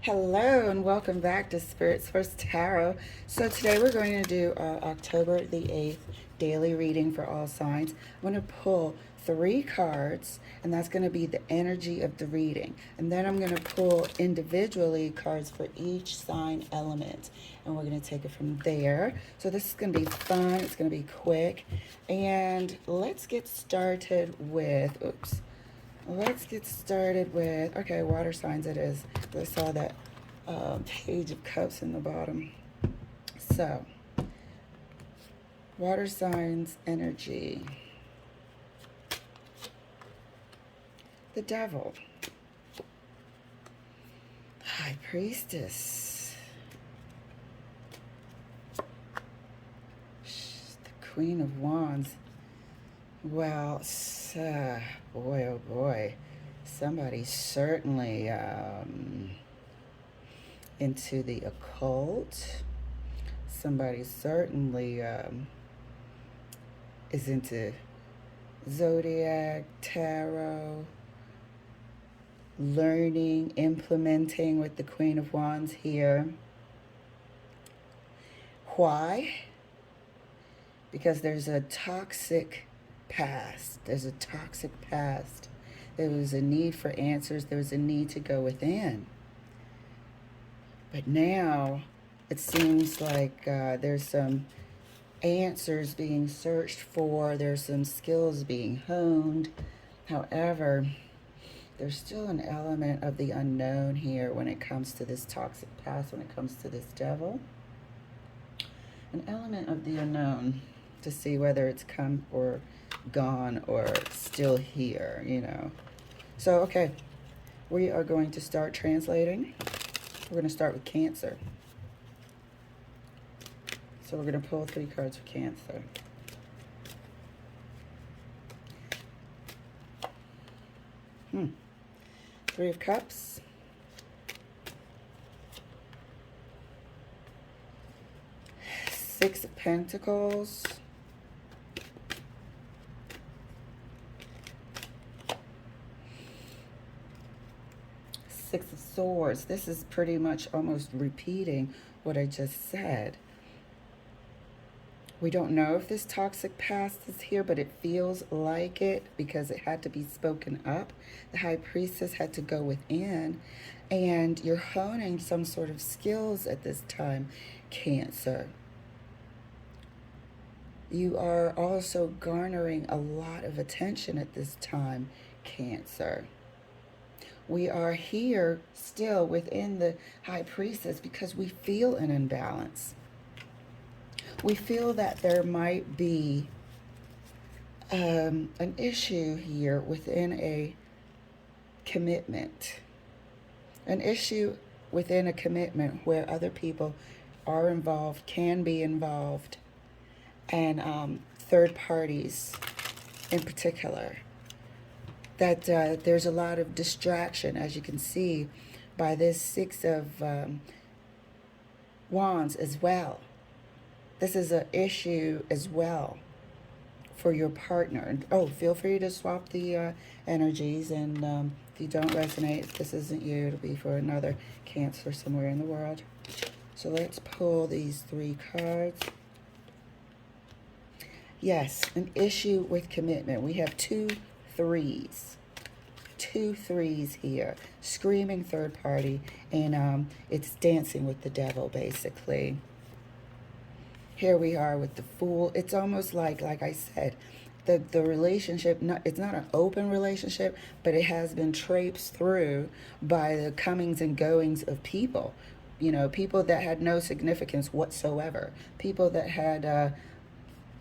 Hello and welcome back to Spirits First Tarot. So today we're going to do October the 8th daily reading for all signs. I'm going to pull 3 cards and that's going to be the energy of the reading. And then I'm going to pull individually cards for each sign element. And we're going to take it from there. So this is going to be fun. It's going to be quick. And let's get started with, let's get started with, okay, water signs it is. I saw that page of cups in the bottom. So, water signs energy. The devil. High priestess. The Queen of Wands. Well, boy, oh boy, somebody's certainly into the occult. Somebody certainly is into zodiac, tarot, learning, implementing with the Queen of Wands here. Why? Because there's a toxic past. There's a toxic past. There was a need for answers. There was a need to go within. But now it seems like there's some answers being searched for. There's some skills being honed. However, there's still an element of the unknown here when it comes to this toxic past, when it comes to this devil. An element of the unknown to see whether it's come or gone or still here, you know. So, okay, we are going to start translating. We're going to start with Cancer. So we're going to pull 3 cards for Cancer. Three of Cups. Six of Pentacles. Six of Swords. This is pretty much almost repeating what I just said. We don't know if this toxic past is here, but it feels like it because it had to be spoken up. The High Priestess had to go within, and you're honing some sort of skills at this time, Cancer. You are also garnering a lot of attention at this time, Cancer. We are here still within the High Priestess because we feel an imbalance. We feel that there might be an issue here within a commitment. An issue within a commitment where other people are involved, can be involved, and third parties in particular. That there's a lot of distraction, as you can see by this Six of Wands as well. This is an issue as well for your partner. Oh, feel free to swap the energies, and if you don't resonate, if this isn't you, it'll be for another Cancer somewhere in the world. So let's pull these 3 cards. Yes, an issue with commitment. We have 2 threes. 2 threes here. Screaming third party. And it's dancing with the devil, basically. Here we are with the Fool. It's almost like I said, the relationship, it's not an open relationship, but it has been traipsed through by the comings and goings of people. You know, people that had no significance whatsoever. People that had,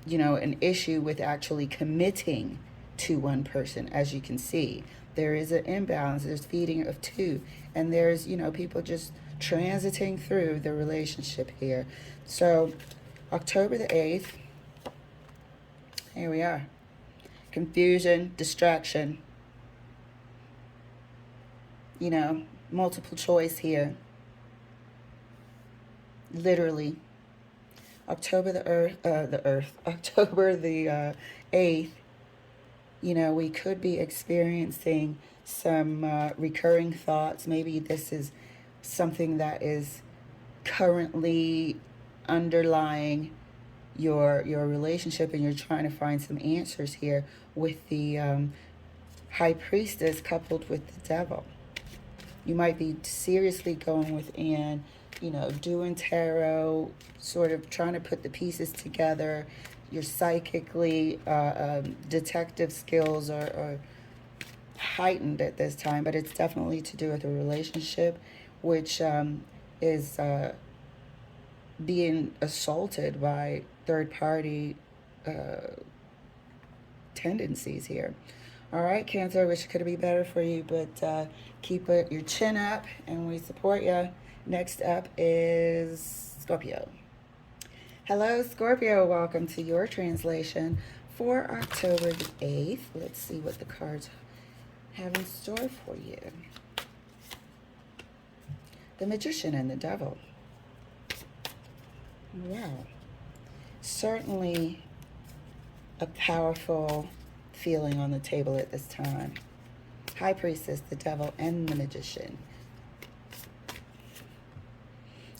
you know, an issue with actually committing to one person, as you can see. There is an imbalance. There's feeding of 2. And there's, you know, people just transiting through the relationship here. So, October the 8th. Here we are. Confusion, distraction. You know, multiple choice here. Literally. October October the 8th, you know, we could be experiencing some recurring thoughts. Maybe this is something that is currently underlying your relationship, and you're trying to find some answers here with the High Priestess coupled with the Devil. You might be seriously going within, you know, doing tarot, sort of trying to put the pieces together. Your psychically detective skills are heightened at this time, but it's definitely to do with a relationship which is being assaulted by third-party tendencies here. All right, Cancer, wish it could be better for you, but keep your chin up, and we support you. Next up is Scorpio. Hello, Scorpio. Welcome to your translation for October the 8th. Let's see what the cards have in store for you. The Magician and the Devil. Wow. Certainly a powerful feeling on the table at this time. High Priestess, the Devil, and the Magician.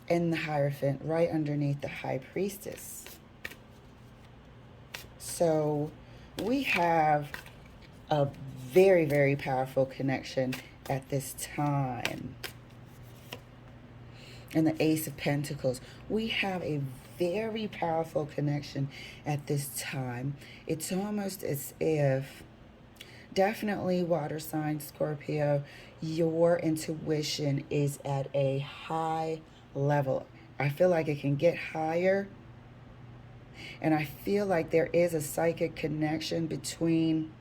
And the Hierophant right underneath the High Priestess. So we have a very, very powerful connection at this time. And the Ace of Pentacles. We have a very powerful connection at this time. It's almost as if, definitely water sign Scorpio, your intuition is at a high level. I feel like it can get higher. And I feel like there is a psychic connection between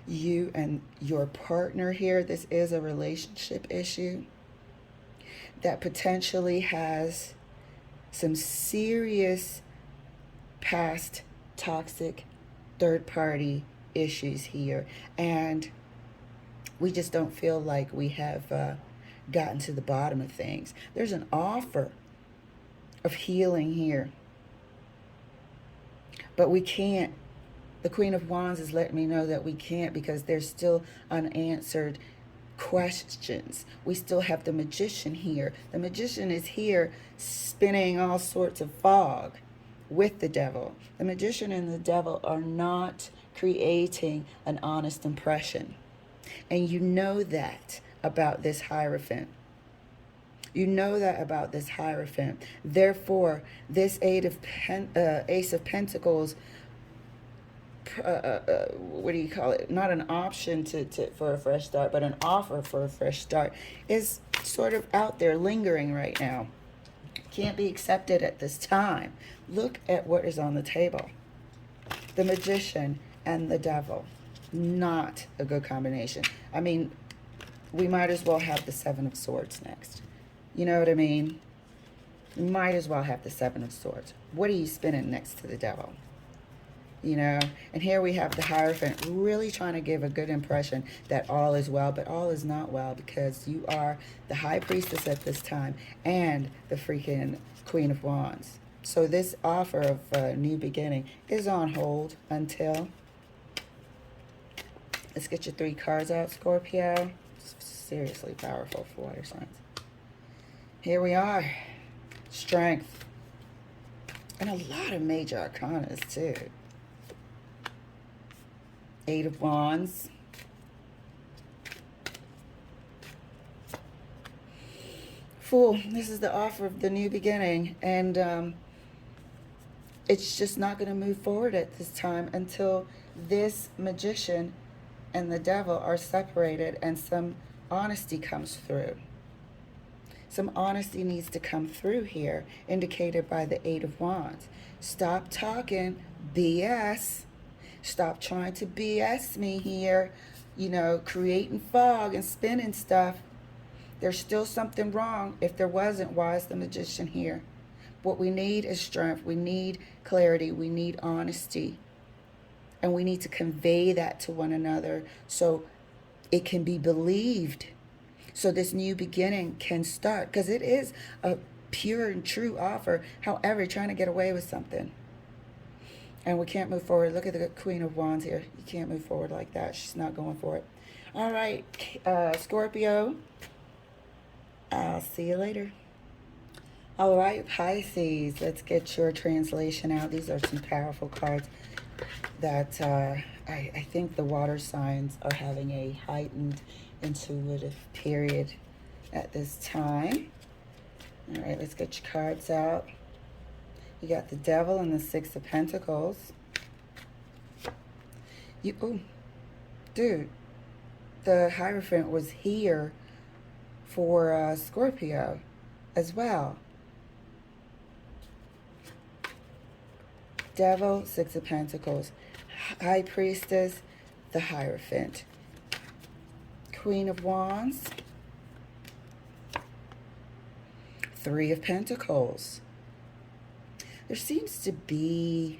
you and your partner here. This is a relationship issue that potentially has some serious past toxic third-party issues here. And we just don't feel like we have gotten to the bottom of things. There's an offer of healing here, but we can't. The Queen of Wands is letting me know that we can't, because there's still unanswered questions. We still have the Magician here. The Magician is here spinning all sorts of fog with the Devil. The Magician and the Devil are not creating an honest impression. And you know that about this Hierophant. You know that about this Hierophant. Therefore, this Ace of Pentacles, what do you call it? Not an option for a fresh start, but an offer for a fresh start, is sort of out there lingering right now. Can't be accepted at this time. Look at what is on the table. The Magician and the Devil. Not a good combination. I mean, we might as well have the Seven of Swords next. You know what I mean? We might as well have the Seven of Swords. What are you spinning next to the Devil? You know, and here we have the Hierophant really trying to give a good impression that all is well, but all is not well, because you are the High Priestess at this time and the freaking Queen of Wands. So this offer of a new beginning is on hold until... Let's get your 3 cards out, Scorpio. It's seriously powerful for water signs. Here we are. Strength. And a lot of major arcanas, too. 8 of Wands. Fool. This is the offer of the new beginning. And it's just not going to move forward at this time until this Magician and the Devil are separated and some honesty comes through. Some honesty needs to come through here, indicated by the 8 of Wands. Stop talking BS. Stop trying to BS me here, you know, creating fog and spinning stuff. There's still something wrong. If there wasn't, why is the Magician here? What we need is strength. We need clarity. We need honesty. And we need to convey that to one another so it can be believed. So this new beginning can start. Because it is a pure and true offer. However, trying to get away with something. And we can't move forward. Look at the Queen of Wands here. You can't move forward like that. She's not going for it. All right, Scorpio. I'll see you later. All right, Pisces, let's get your translation out. These are some powerful cards that I think the water signs are having a heightened intuitive period at this time. All right, let's get your cards out. You got the Devil and the Six of Pentacles. Oh, dude, the Hierophant was here for Scorpio as well. Devil, Six of Pentacles. High Priestess, the Hierophant. Queen of Wands. Three of Pentacles. There seems to be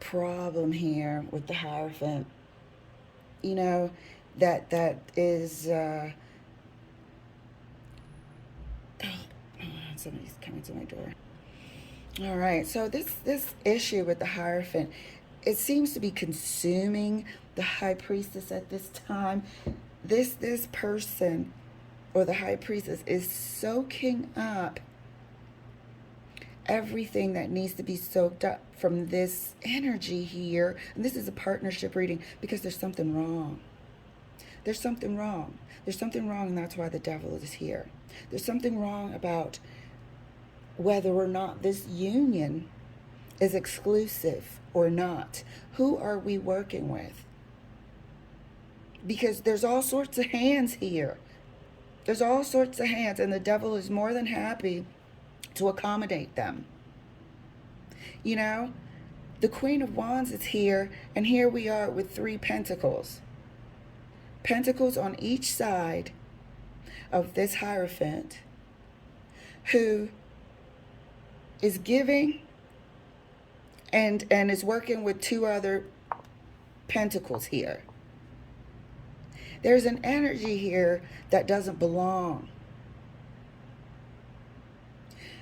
a problem here with the Hierophant. You know, that is... somebody's coming to my door. All right, so this issue with the Hierophant, it seems to be consuming the High Priestess at this time. This person, or the High Priestess, is soaking up everything that needs to be soaked up from this energy here. And this is a partnership reading because there's something wrong. There's something wrong. There's something wrong, and that's why the Devil is here. There's something wrong about whether or not this union is exclusive or not. Who are we working with? Because there's all sorts of hands here. There's all sorts of hands, and the Devil is more than happy to accommodate them. You know, the Queen of Wands is here, and here we are with three Pentacles. Pentacles on each side of this Hierophant, who is giving and is working with two other Pentacles here. There's an energy here that doesn't belong.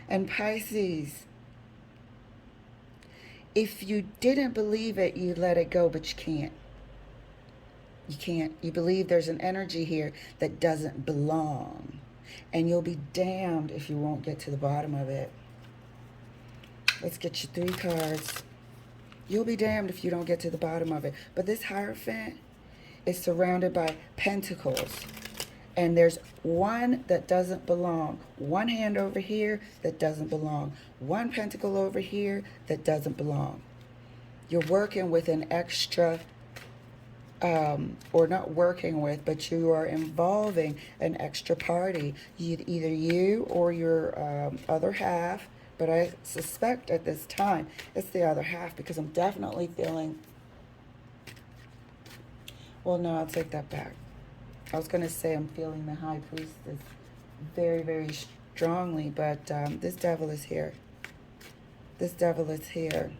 And Pisces, if you didn't believe it, you let it go, but you can't. You can't. You believe there's an energy here that doesn't belong. And you'll be damned if you won't get to the bottom of it. Let's get you three cards. You'll be damned if you don't get to the bottom of it. But this Hierophant is surrounded by Pentacles. And there's one that doesn't belong. One hand over here that doesn't belong. One Pentacle over here that doesn't belong. You're working with an extra, or not working with, but you are involving an extra party. Either you or your other half. But I suspect at this time it's the other half, because I'm definitely feeling... Well, no, I'll take that back. I was going to say I'm feeling the High Priestess very, very strongly, but this Devil is here. This Devil is here.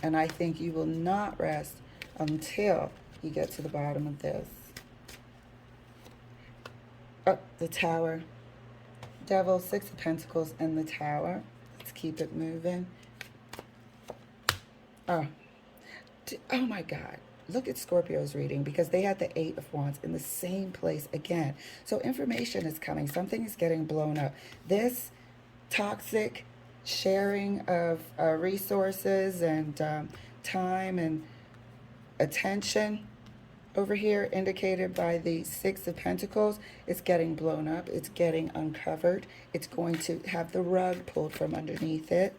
And I think you will not rest until you get to the bottom of this. Oh, the Tower. Devil, Six of Pentacles, and the Tower. Let's keep it moving. Oh my God. Look at Scorpio's reading, because they had the Eight of Wands in the same place again. So information is coming. Something is getting blown up. This toxic sharing of resources and time and attention over here, indicated by the Six of Pentacles, it's getting blown up. It's getting uncovered. It's going to have the rug pulled from underneath it.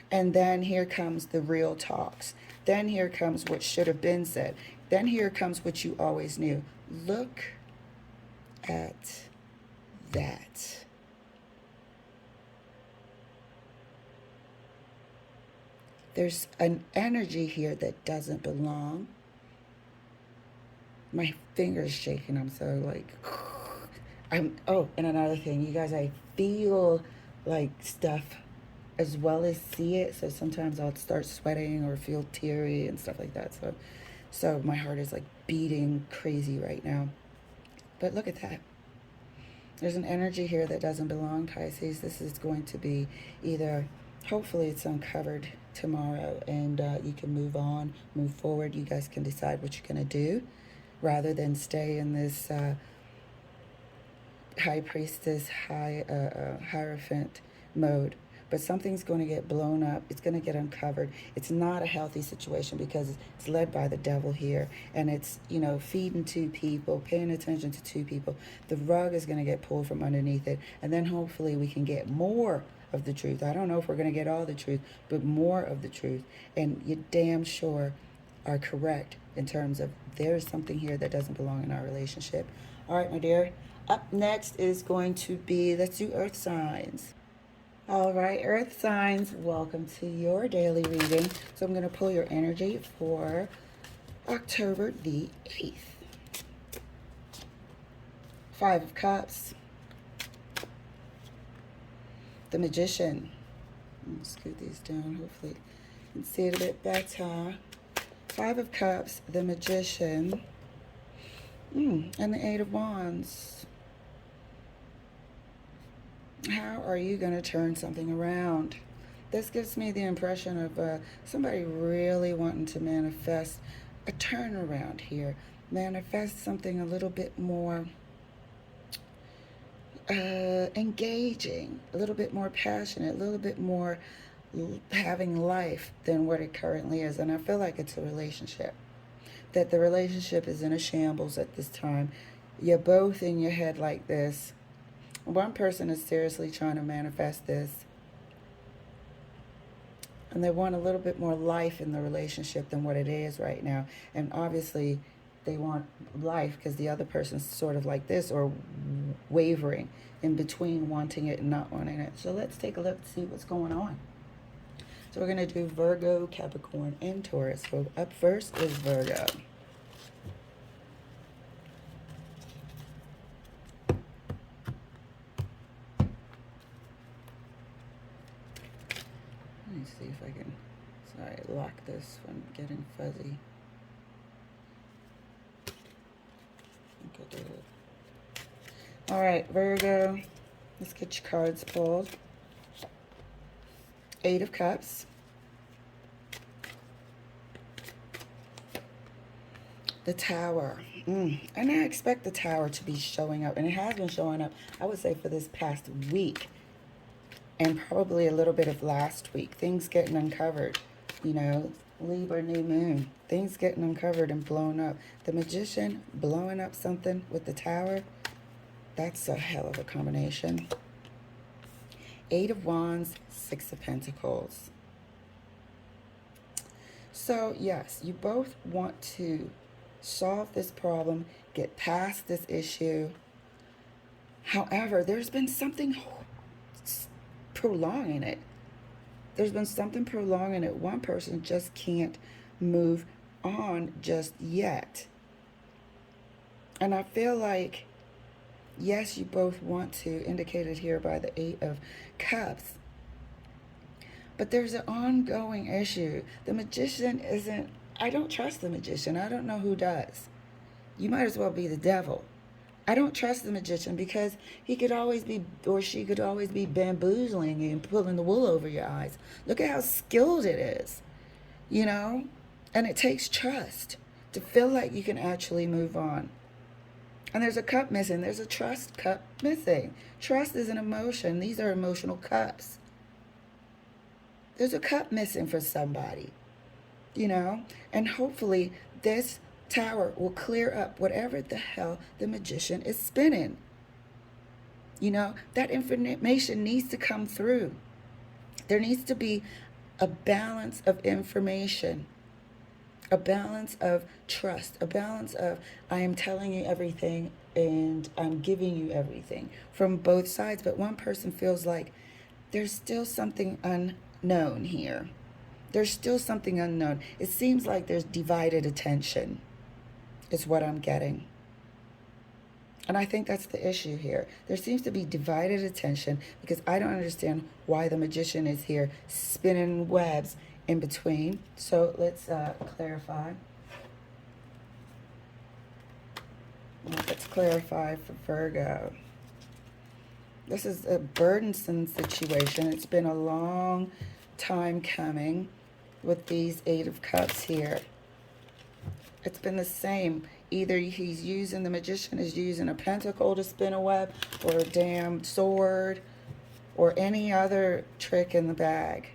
And then here comes the real talks. Then here comes what should have been said. Then here comes what you always knew. Look at that. There's an energy here that doesn't belong. My finger's shaking. I'm so like... Oh, and another thing. You guys, I feel like stuff as well as see it. So sometimes I'll start sweating or feel teary and stuff like that. So my heart is like beating crazy right now. But look at that. There's an energy here that doesn't belong, Pisces. This is going to be either hopefully it's uncovered tomorrow, and you can move on, move forward. You guys can decide what you're going to do rather than stay in this high priestess, hierophant mode. But something's going to get blown up. It's going to get uncovered. It's not a healthy situation because it's led by the devil here. And it's, you know, feeding two people, paying attention to two people. The rug is going to get pulled from underneath it. And then hopefully we can get more of the truth. I don't know if we're going to get all the truth, but more of the truth. And you damn sure are correct in terms of there's something here that doesn't belong in our relationship. All right, my dear. Up next is going to be, let's do earth signs. All right, earth signs, welcome to your daily reading. So I'm going to pull your energy for October the 8th. 5 of Cups. The Magician. Let me scoot these down, hopefully you can see it a bit better. 5 of Cups, the Magician, and the 8 of Wands. How are you going to turn something around? This gives me the impression of somebody really wanting to manifest a turnaround here. Manifest something a little bit more engaging, a little bit more passionate, a little bit more having life than what it currently is. And I feel like it's a relationship. That the relationship is in a shambles at this time. You're both in your head like this. One person is seriously trying to manifest this, and they want a little bit more life in the relationship than what it is right now. And obviously they want life because the other person's sort of like this, or wavering in between wanting it and not wanting it. So let's take a look to see what's going on. So we're going to do Virgo, Capricorn, and Taurus. So up first is Virgo. Let me see if I can, sorry, lock this from getting fuzzy. I think I did it. All right, Virgo, let's get your cards pulled. 8 of Cups. The Tower. And I expect the Tower to be showing up, and it has been showing up, I would say, for this past week. And probably a little bit of last week. Things getting uncovered. You know, Libra new moon. Things getting uncovered and blown up. The Magician blowing up something with the Tower. That's a hell of a combination. 8 of Wands, 6 of Pentacles. So, yes, you both want to solve this problem, get past this issue. However, there's been something prolonging it. There's been something prolonging it. One person just can't move on just yet. And I feel like, yes, you both want to, indicated here by the 8 of Cups, but there's an ongoing issue. The Magician isn't, I don't trust the Magician. I don't know who does. You might as well be the devil. I don't trust the Magician because he could always be, or she could always be bamboozling you and pulling the wool over your eyes. Look at how skilled it is, you know? And it takes trust to feel like you can actually move on. And there's a cup missing. There's a trust cup missing. Trust is an emotion. These are emotional cups. There's a cup missing for somebody, you know? And hopefully this Tower will clear up whatever the hell the Magician is spinning. You know, that information needs to come through. There needs to be a balance of information, a balance of trust, a balance of I am telling you everything and I'm giving you everything from both sides. But one person feels like there's still something unknown here. There's still something unknown. It seems like there's divided attention. Is what I'm getting. And I think that's the issue here. There seems to be divided attention because I don't understand why the Magician is here spinning webs in between. So let's clarify. Let's clarify for Virgo. This is a burdensome situation. It's been a long time coming with these Eight of Cups here. It's been the same. Either he's using, the magician is using a pentacle to spin a web, or a damn sword, or any other trick in the bag.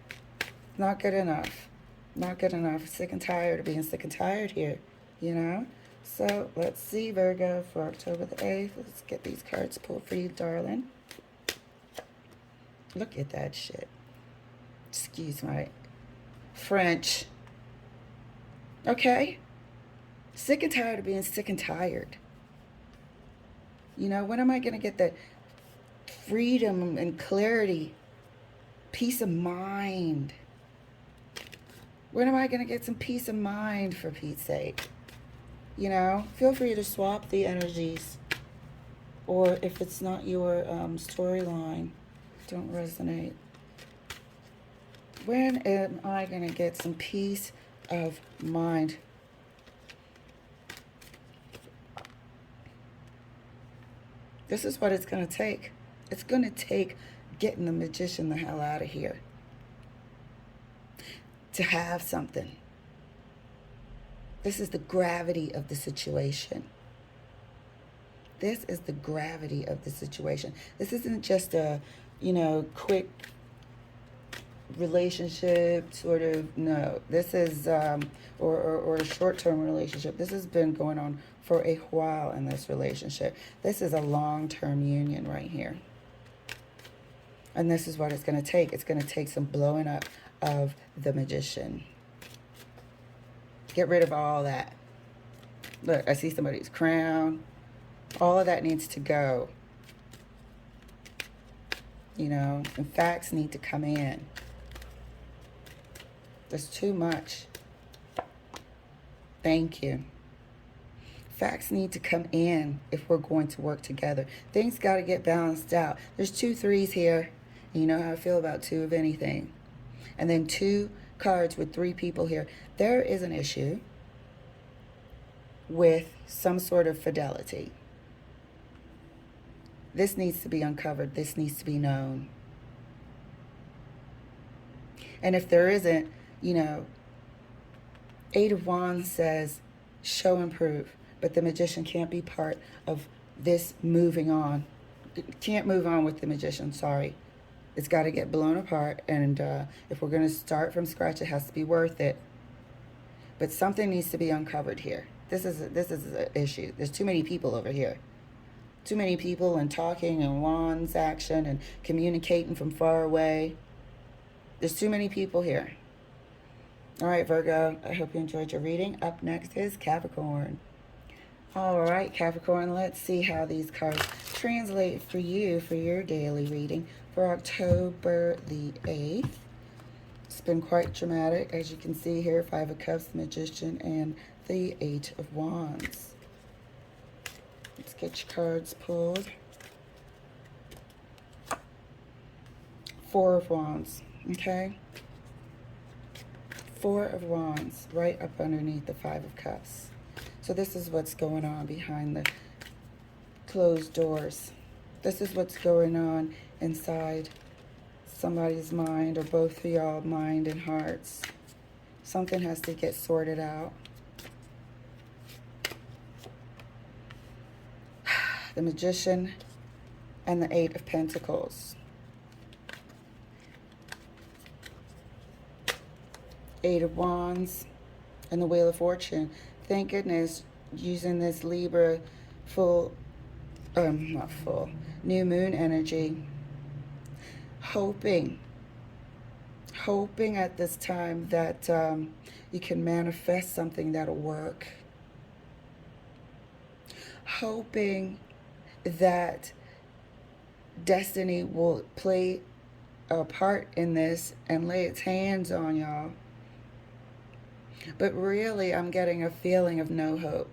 Not good enough. Not good enough. Sick and tired of being sick and tired here, you know? So let's see, Virgo, for October the 8th. Let's get these cards pulled for you, darling. Look at that shit. Excuse my French. Okay? Sick and tired of being sick and tired. You know, when am I going to get that freedom and clarity, peace of mind? When am I going to get some peace of mind, for Pete's sake? You know, feel free to swap the energies. Or if it's not your storyline, don't resonate. When am I going to get some peace of mind? This is what it's going to take. It's going to take getting the magician the hell out of here to have something. This is the gravity of the situation. This is the gravity of the situation. This isn't just a, you know, quick relationship, sort of. No, this is, or a short-term relationship. This has been going on for a while in this relationship. This is a long-term union right here. And this is what it's going to take. It's going to take some blowing up of the magician. Get rid of all that. Look, I see somebody's crown. All of that needs to go. You know, and facts need to come in. There's too much. Thank you. Facts need to come in if we're going to work together. Things got to get balanced out. There's 2 3s here. And you know how I feel about 2 of anything. And then 2 cards with 3 people here. There is an issue with some sort of fidelity. This needs to be uncovered. This needs to be known. And if there isn't, you know, 8 of Wands says show and prove. But the magician can't be part of this moving on. Can't move on with the magician, sorry. It's got to get blown apart. And if we're going to start from scratch, it has to be worth it. But something needs to be uncovered here. This is an issue. There's too many people over here. Too many people and talking and wands action and communicating from far away. There's too many people here. All right, Virgo, I hope you enjoyed your reading. Up next is Capricorn. All right, Capricorn, let's see how these cards translate for you for your daily reading for October the 8th. It's been quite dramatic, as you can see here. 5 of Cups, the Magician, and the 8 of Wands. Let's get your cards pulled. 4 of Wands, okay? 4 of Wands, right up underneath the 5 of Cups. So this is what's going on behind the closed doors. This is what's going on inside somebody's mind, or both of y'all mind and hearts. Something has to get sorted out. The Magician and the 8 of Pentacles. 8 of Wands and the Wheel of Fortune. Thank goodness, using this Libra new moon energy. Hoping at this time that you can manifest something that'll work. Hoping that destiny will play a part in this and lay its hands on y'all. But really, I'm getting a feeling of no hope.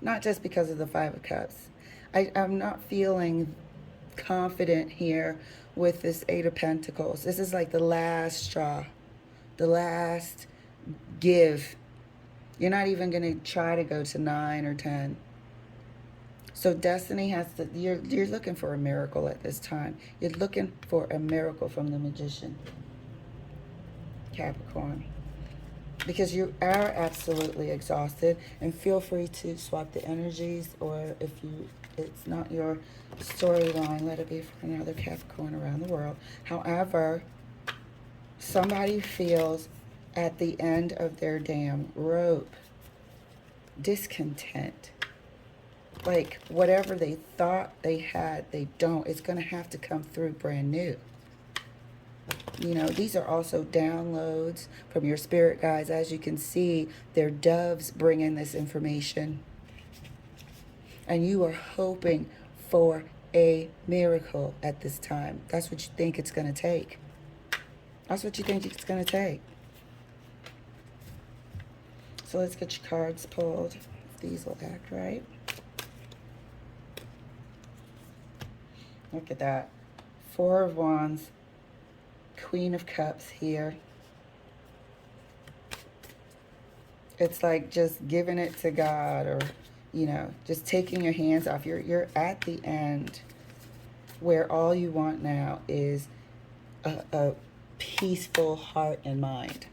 Not just because of the 5 of Cups. I'm not feeling confident here with this 8 of Pentacles. This is like the last straw. The last give. You're not even going to try to go to 9 or 10. So destiny has to, you're looking for a miracle at this time. You're looking for a miracle from the Magician. Capricorn. Because you are absolutely exhausted, and feel free to swap the energies, or if it's not your storyline, let it be for another Capricorn around the world. However, somebody feels at the end of their damn rope discontent. Like whatever they thought they had, they don't. It's going to have to come through brand new. You know, these are also downloads from your spirit guides. As you can see, they're doves bringing this information. And you are hoping for a miracle at this time. That's what you think it's going to take. That's what you think it's going to take. So let's get your cards pulled. If these will act right. Look at that. Four of Wands. Queen of Cups here. It's like just giving it to God, or, you know, just taking your hands off. You're at the end where all you want now is a peaceful heart and mind.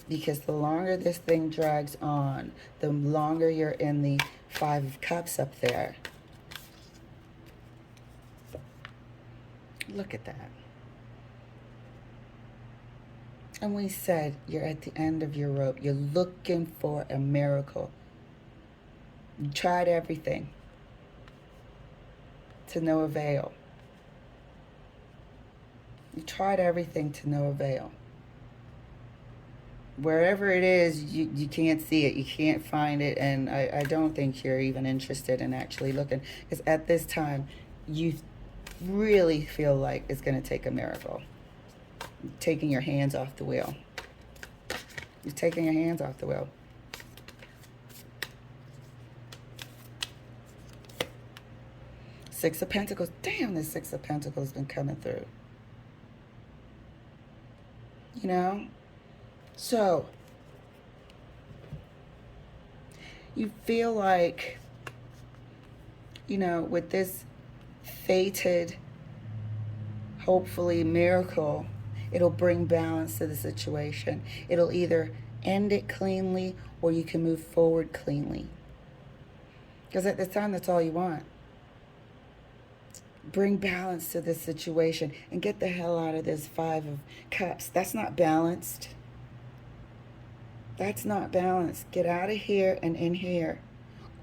Because the longer this thing drags on, the longer you're in the Five of Cups up there. Look at that. And we said you're at the end of your rope. You're looking for a miracle. You tried everything to no avail. You tried everything to no avail. Wherever it is, you can't see it. You can't find it. And I don't think you're even interested in actually looking. Because at this time, you really feel like it's going to take a miracle. Taking your hands off the wheel. You're taking your hands off the wheel. Six of Pentacles. Damn, this Six of Pentacles has been coming through. You know? So, you feel like, you know, with this fated, hopefully, miracle, it'll bring balance to the situation. It'll either end it cleanly, or you can move forward cleanly. Because at this time, that's all you want. Bring balance to this situation and get the hell out of this Five of Cups. That's not balanced. That's not balanced. Get out of here and in here.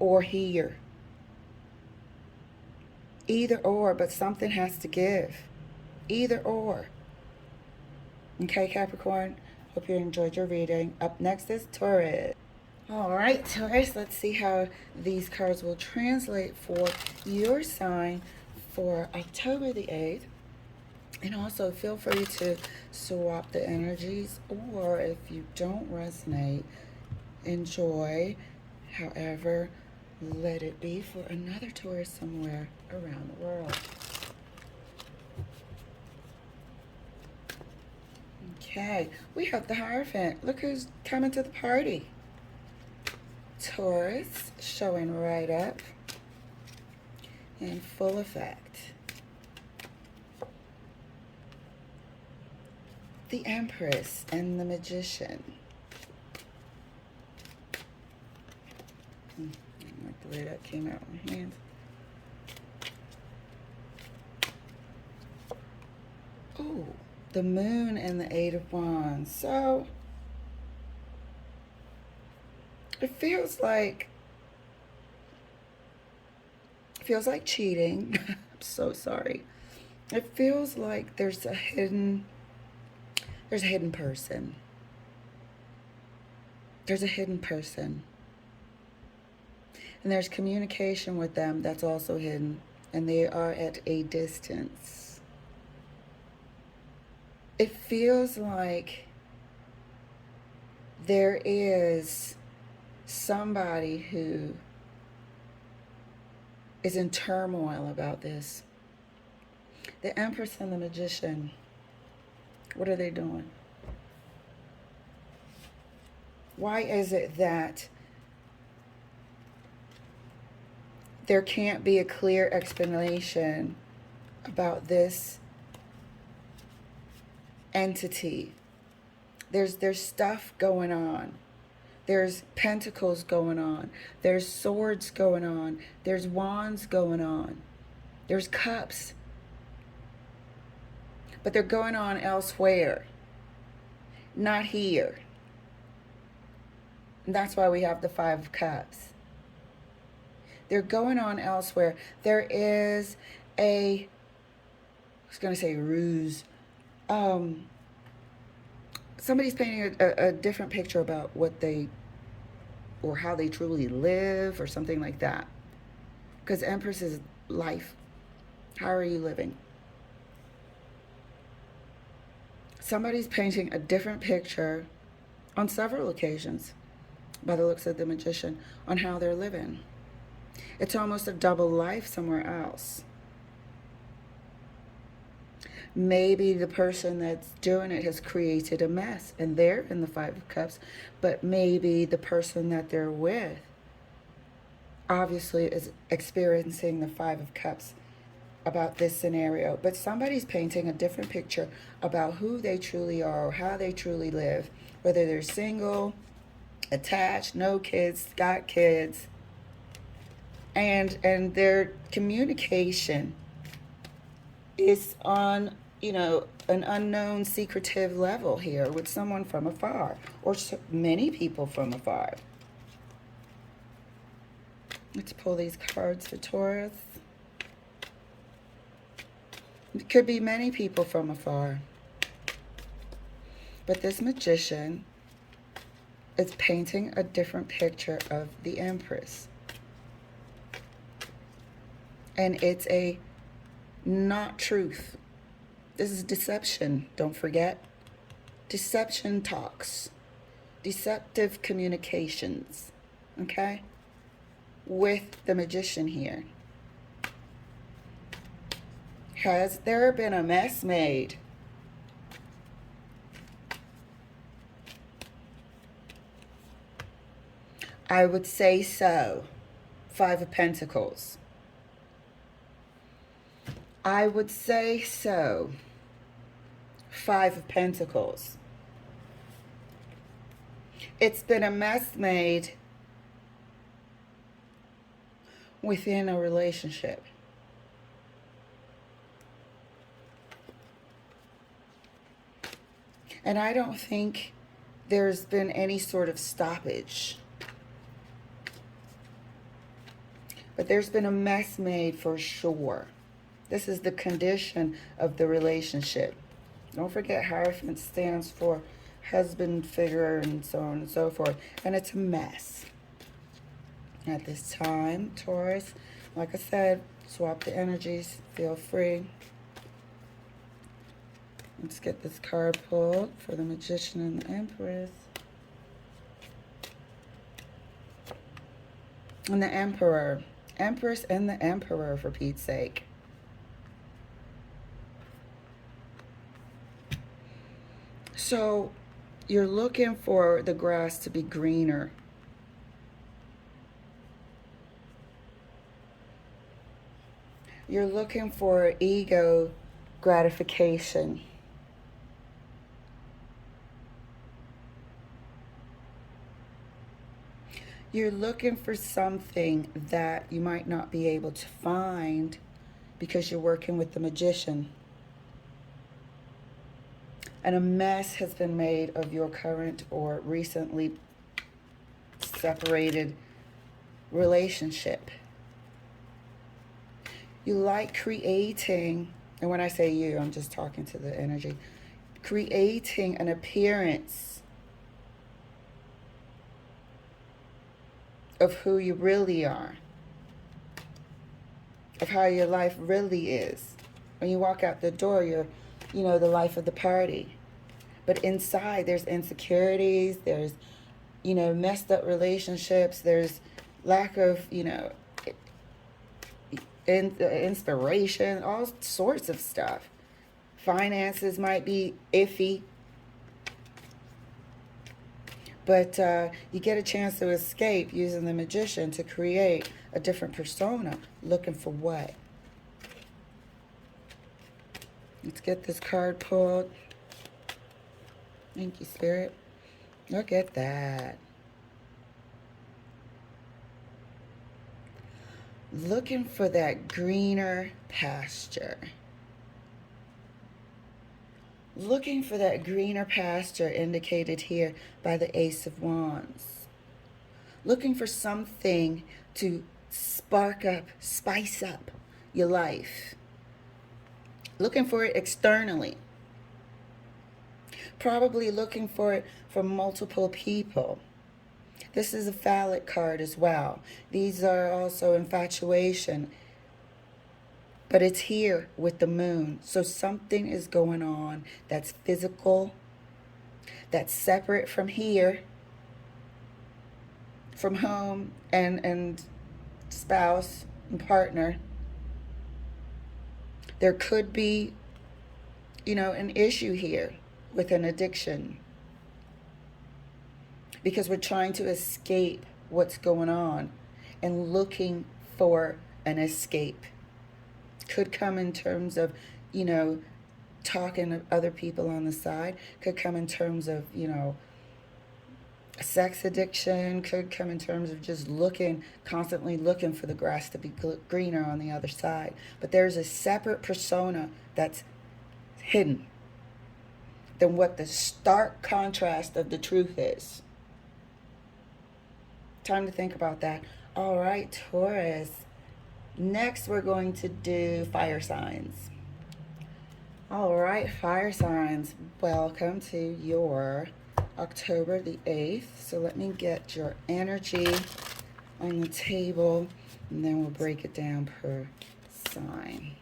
Or here. Either or, but something has to give. Either or. Okay, Capricorn, hope you enjoyed your reading. Up next is Taurus. All right, Taurus, let's see how these cards will translate for your sign for October the 8th. And also feel free to swap the energies, or if you don't resonate, enjoy. However, let it be for another Taurus somewhere around the world. Okay, we have the Hierophant. Look who's coming to the party. Taurus, showing right up in full effect. The Empress and the Magician. I don't like the way that came out in my hands. Oh, the Moon and the Eight of Wands. So it feels like cheating. I'm so sorry. It feels like there's a hidden person. There's a hidden person. And there's communication with them that's also hidden. And they are at a distance. It feels like there is somebody who is in turmoil about this. The Empress and the Magician. What are they doing? Why is it that there can't be a clear explanation about this entity. There's stuff going on. There's pentacles going on. There's swords going on. There's wands going on. There's cups. But they're going on elsewhere. Not here. And that's why we have the Five of Cups. They're going on elsewhere. There is I was going to say ruse. Somebody's painting a different picture about what they, or how they truly live, or something like that. Because Empress is life. How are you living? Somebody's painting a different picture on several occasions, by the looks of the Magician, on how they're living. It's almost a double life somewhere else. Maybe the person that's doing it has created a mess and they're in the Five of Cups, but maybe the person that they're with obviously is experiencing the Five of Cups about this scenario. But somebody's painting a different picture about who they truly are or how they truly live, whether they're single, attached, no kids, got kids, and their communication is on, you know, an unknown secretive level here with someone from afar, or many people from afar. Let's pull these cards for Taurus. It could be many people from afar. But this Magician is painting a different picture of the Empress. And it's a not truth. This is deception, don't forget. Deception talks. Deceptive communications. Okay? With the Magician here. Has there been a mess made? I would say so. Five of Pentacles. I would say so. Five of Pentacles. It's been a mess made within a relationship. And I don't think there's been any sort of stoppage. But there's been a mess made for sure. This is the condition of the relationship. Don't forget, Hierophant stands for husband figure and so on and so forth. And it's a mess. At this time, Taurus, like I said, swap the energies. Feel free. Let's get this card pulled for the Magician and the Empress. And the Emperor. Empress and the Emperor, for Pete's sake. So, you're looking for the grass to be greener. You're looking for ego gratification. You're looking for something that you might not be able to find because you're working with the Magician. And a mess has been made of your current or recently separated relationship. You like creating, and when I say you, I'm just talking to the energy, creating an appearance of who you really are, of how your life really is. When you walk out the door, you're, you know, the life of the party. But inside, there's insecurities, there's, you know, messed up relationships, there's lack of, you know, inspiration, all sorts of stuff. Finances might be iffy. But you get a chance to escape using the Magician to create a different persona. Looking for what? Let's get this card pulled. Thank you, Spirit. Look at that. Looking for that greener pasture. Looking for that greener pasture indicated here by the Ace of Wands. Looking for something to spark up, spice up your life. Looking for it externally. Probably looking for it from multiple people. This is a phallic card as well. These are also infatuation. But it's here with the moon. So something is going on that's physical, that's separate from here, from home and spouse and partner. There could be, an issue here with an addiction. Because we're trying to escape what's going on and looking for an escape. Could come in terms of, talking to other people on the side. Could come in terms of, sex addiction. Could come in terms of just constantly looking for the grass to be greener on the other side. But there's a separate persona that's hidden than what the stark contrast of the truth is. Time to think about that. All right, Taurus. Next, we're going to do fire signs. All right, fire signs. Welcome to your October the 8th. So let me get your energy on the table, and then we'll break it down per sign.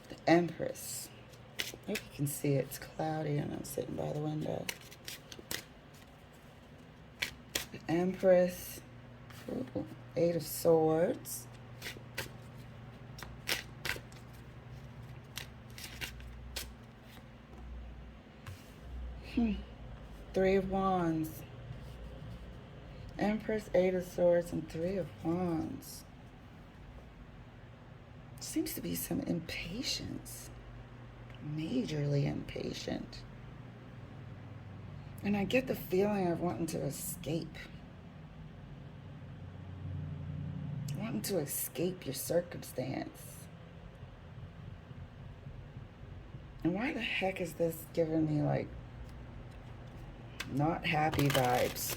The Empress. I hope you can see it. It's cloudy, and I'm sitting by the window. The Empress. Ooh, 8 of Swords. Three of Wands. Empress, 8 of Swords, and 3 of Wands. Seems to be some impatience. Majorly impatient. And I get the feeling of wanting to escape. Wanting to escape your circumstance. And why the heck is this giving me like not happy vibes?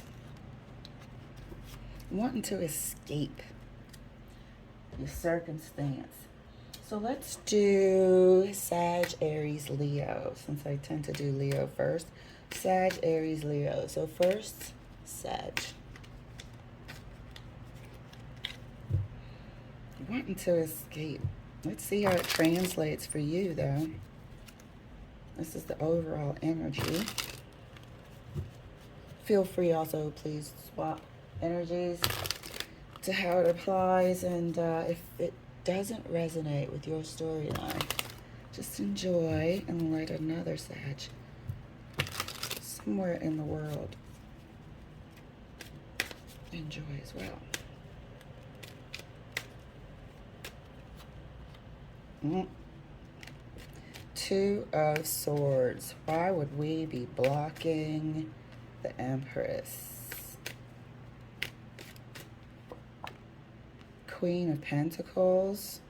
Wanting to escape your circumstance. So let's do Sag, Aries, Leo, since I tend to do Leo first. Sag, Aries, Leo. So first, Sag. Wanting to escape. Let's see how it translates for you, though. This is the overall energy. Feel free also, please swap energies to how it applies. And if it doesn't resonate with your storyline, just enjoy and let another Sag somewhere in the world enjoy as well. Two of Swords. Why would we be blocking the Empress? Queen of Pentacles.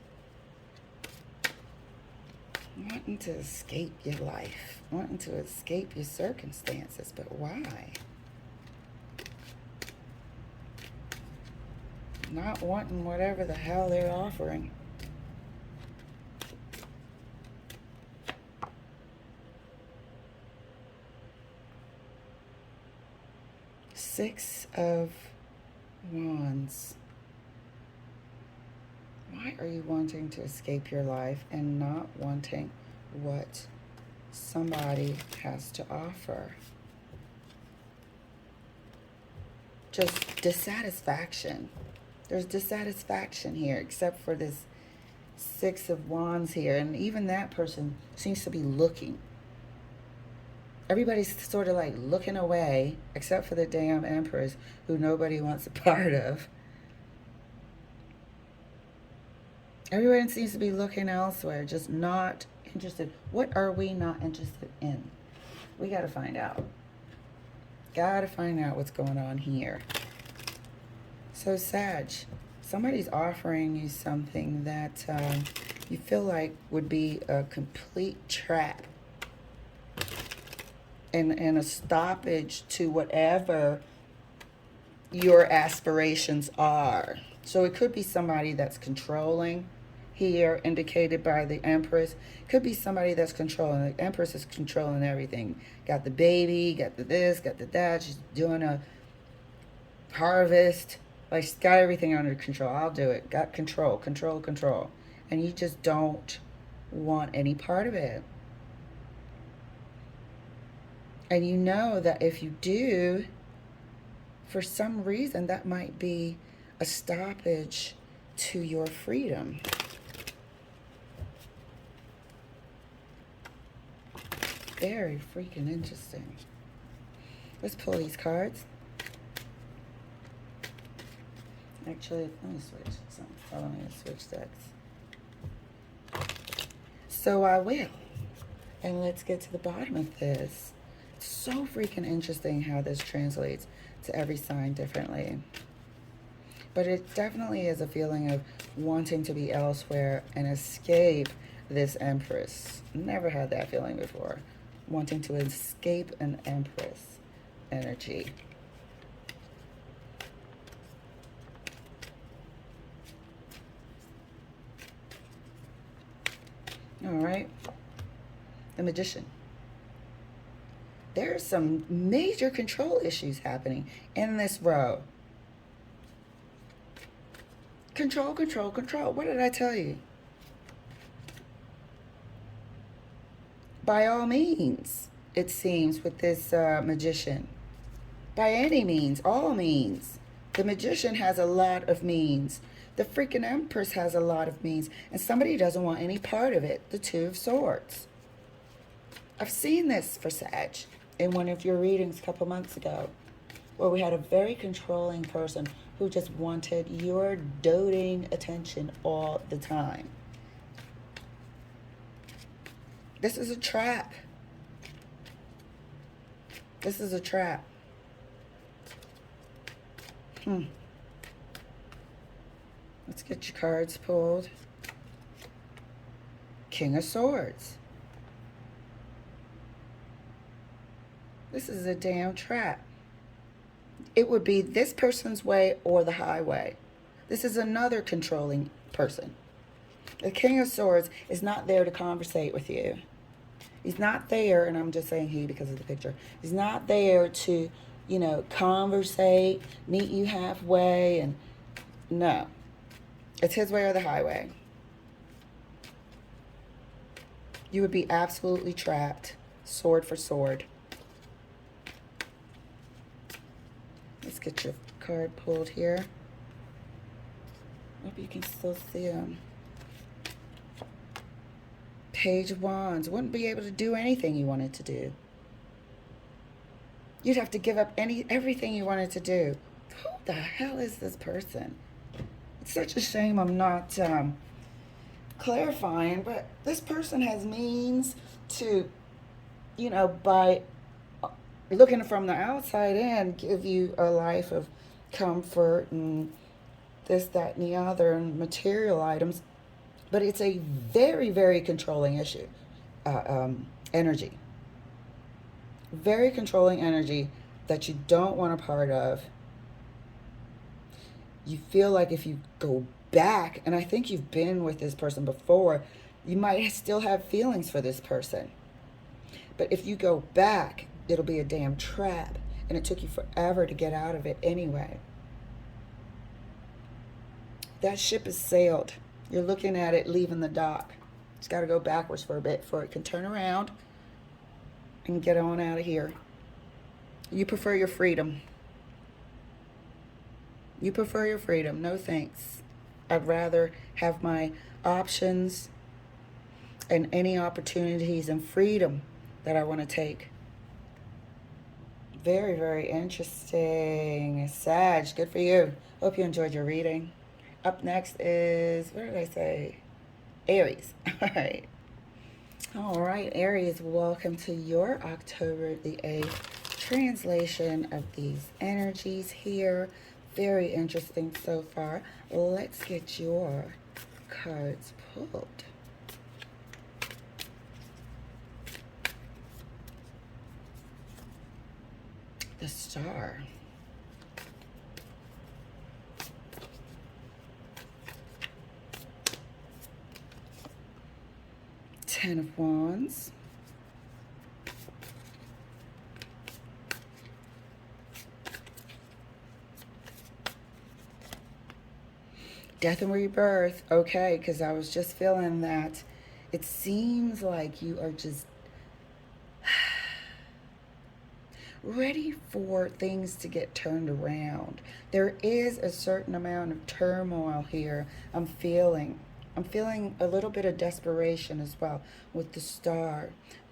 Wanting to escape your life. Wanting to escape your circumstances. But why? Not wanting whatever the hell they're offering. Six of Wands. Why are you wanting to escape your life and not wanting what somebody has to offer? Just dissatisfaction. There's dissatisfaction here, except for this Six of Wands here. And even that person seems to be looking. Everybody's sort of like looking away, except for the damn Empress, who nobody wants a part of. Everyone seems to be looking elsewhere, just not interested. What are we not interested in? We got to find out. Got to find out what's going on here. So Sag, somebody's offering you something that you feel like would be a complete trap and a stoppage to whatever your aspirations are. So it could be somebody that's controlling here, indicated by the Empress. Could be somebody that's controlling. The Empress is controlling everything. Got the baby, got the this, got the that. She's doing a harvest. Like, she's got everything under control. I'll do it. Got control, control, control. And you just don't want any part of it. And you know that if you do, for some reason, that might be a stoppage to your freedom. Very freaking interesting. Let's pull these cards. Actually, let me switch. Something's telling me to switch decks. So I will. And let's get to the bottom of this. It's so freaking interesting how this translates to every sign differently. But it definitely is a feeling of wanting to be elsewhere and escape this Empress. Never had that feeling before. Wanting to escape an Empress energy. All right. The Magician. There's some major control issues happening in this row. Control, control, control. What did I tell you? By all means, it seems, with this Magician. By any means, all means. The Magician has a lot of means. The freaking Empress has a lot of means. And somebody doesn't want any part of it. The Two of Swords. I've seen this for Sag in one of your readings a couple months ago, where we had a very controlling person who just wanted your doting attention all the time. This is a trap. This is a trap. Let's get your cards pulled. King of Swords. This is a damn trap. It would be this person's way or the highway. This is another controlling person. The King of Swords is not there to conversate with you. He's not there, and I'm just saying he because of the picture. He's not there to, you know, conversate, meet you halfway, and no. It's his way or the highway. You would be absolutely trapped, sword for sword. Let's get your card pulled here. Hope you can still see him. Page of Wands. Wouldn't be able to do anything you wanted to do. You'd have to give up everything you wanted to do. Who the hell is this person? It's such a shame I'm not clarifying, but this person has means to, you know, by looking from the outside in, give you a life of comfort and this, that, and the other, and material items. But it's a very, very controlling issue, energy. Very controlling energy that you don't want a part of. You feel like if you go back, and I think you've been with this person before, you might still have feelings for this person. But if you go back, it'll be a damn trap, and it took you forever to get out of it anyway. That ship has sailed. You're looking at it leaving the dock. It's got to go backwards for a bit before it can turn around and get on out of here. You prefer your freedom. You prefer your freedom. No thanks. I'd rather have my options and any opportunities and freedom that I want to take. Very, very interesting. Sag, good for you. Hope you enjoyed your reading. Up next is, what did I say? Aries. All right. All right, Aries, welcome to your October the 8th translation of these energies here. Very interesting so far. Let's get your cards pulled. The Star. Ten of Wands. Death and Rebirth. Okay, because I was just feeling that it seems like you are just ready for things to get turned around. There is a certain amount of turmoil here I'm feeling. I'm feeling a little bit of desperation as well with the Star.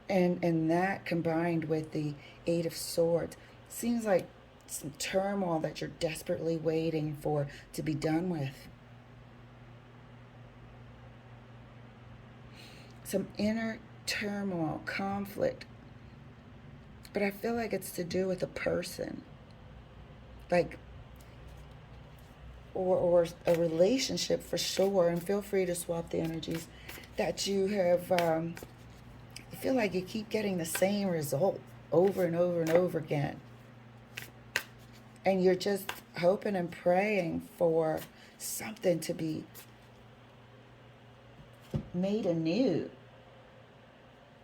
And that combined with the Eight of Swords seems like some turmoil that you're desperately waiting for to be done with. Some inner turmoil, conflict. But I feel like it's to do with a person. Like, or a relationship for sure. And feel free to swap the energies that you have. I feel like you keep getting the same result over and over and over again. And you're just hoping and praying for something to be made anew,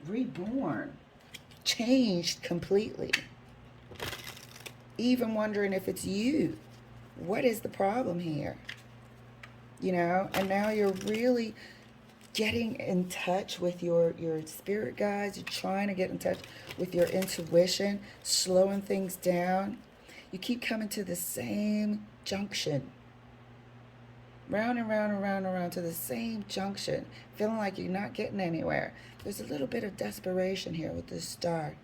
reborn, changed completely. Even wondering if it's you. What is the problem here? You know, and now you're really getting in touch with your spirit guides. You're trying to get in touch with your intuition, slowing things down. You keep coming to the same junction. Round and round and round and round to the same junction. Feeling like you're not getting anywhere. There's a little bit of desperation here with this Star.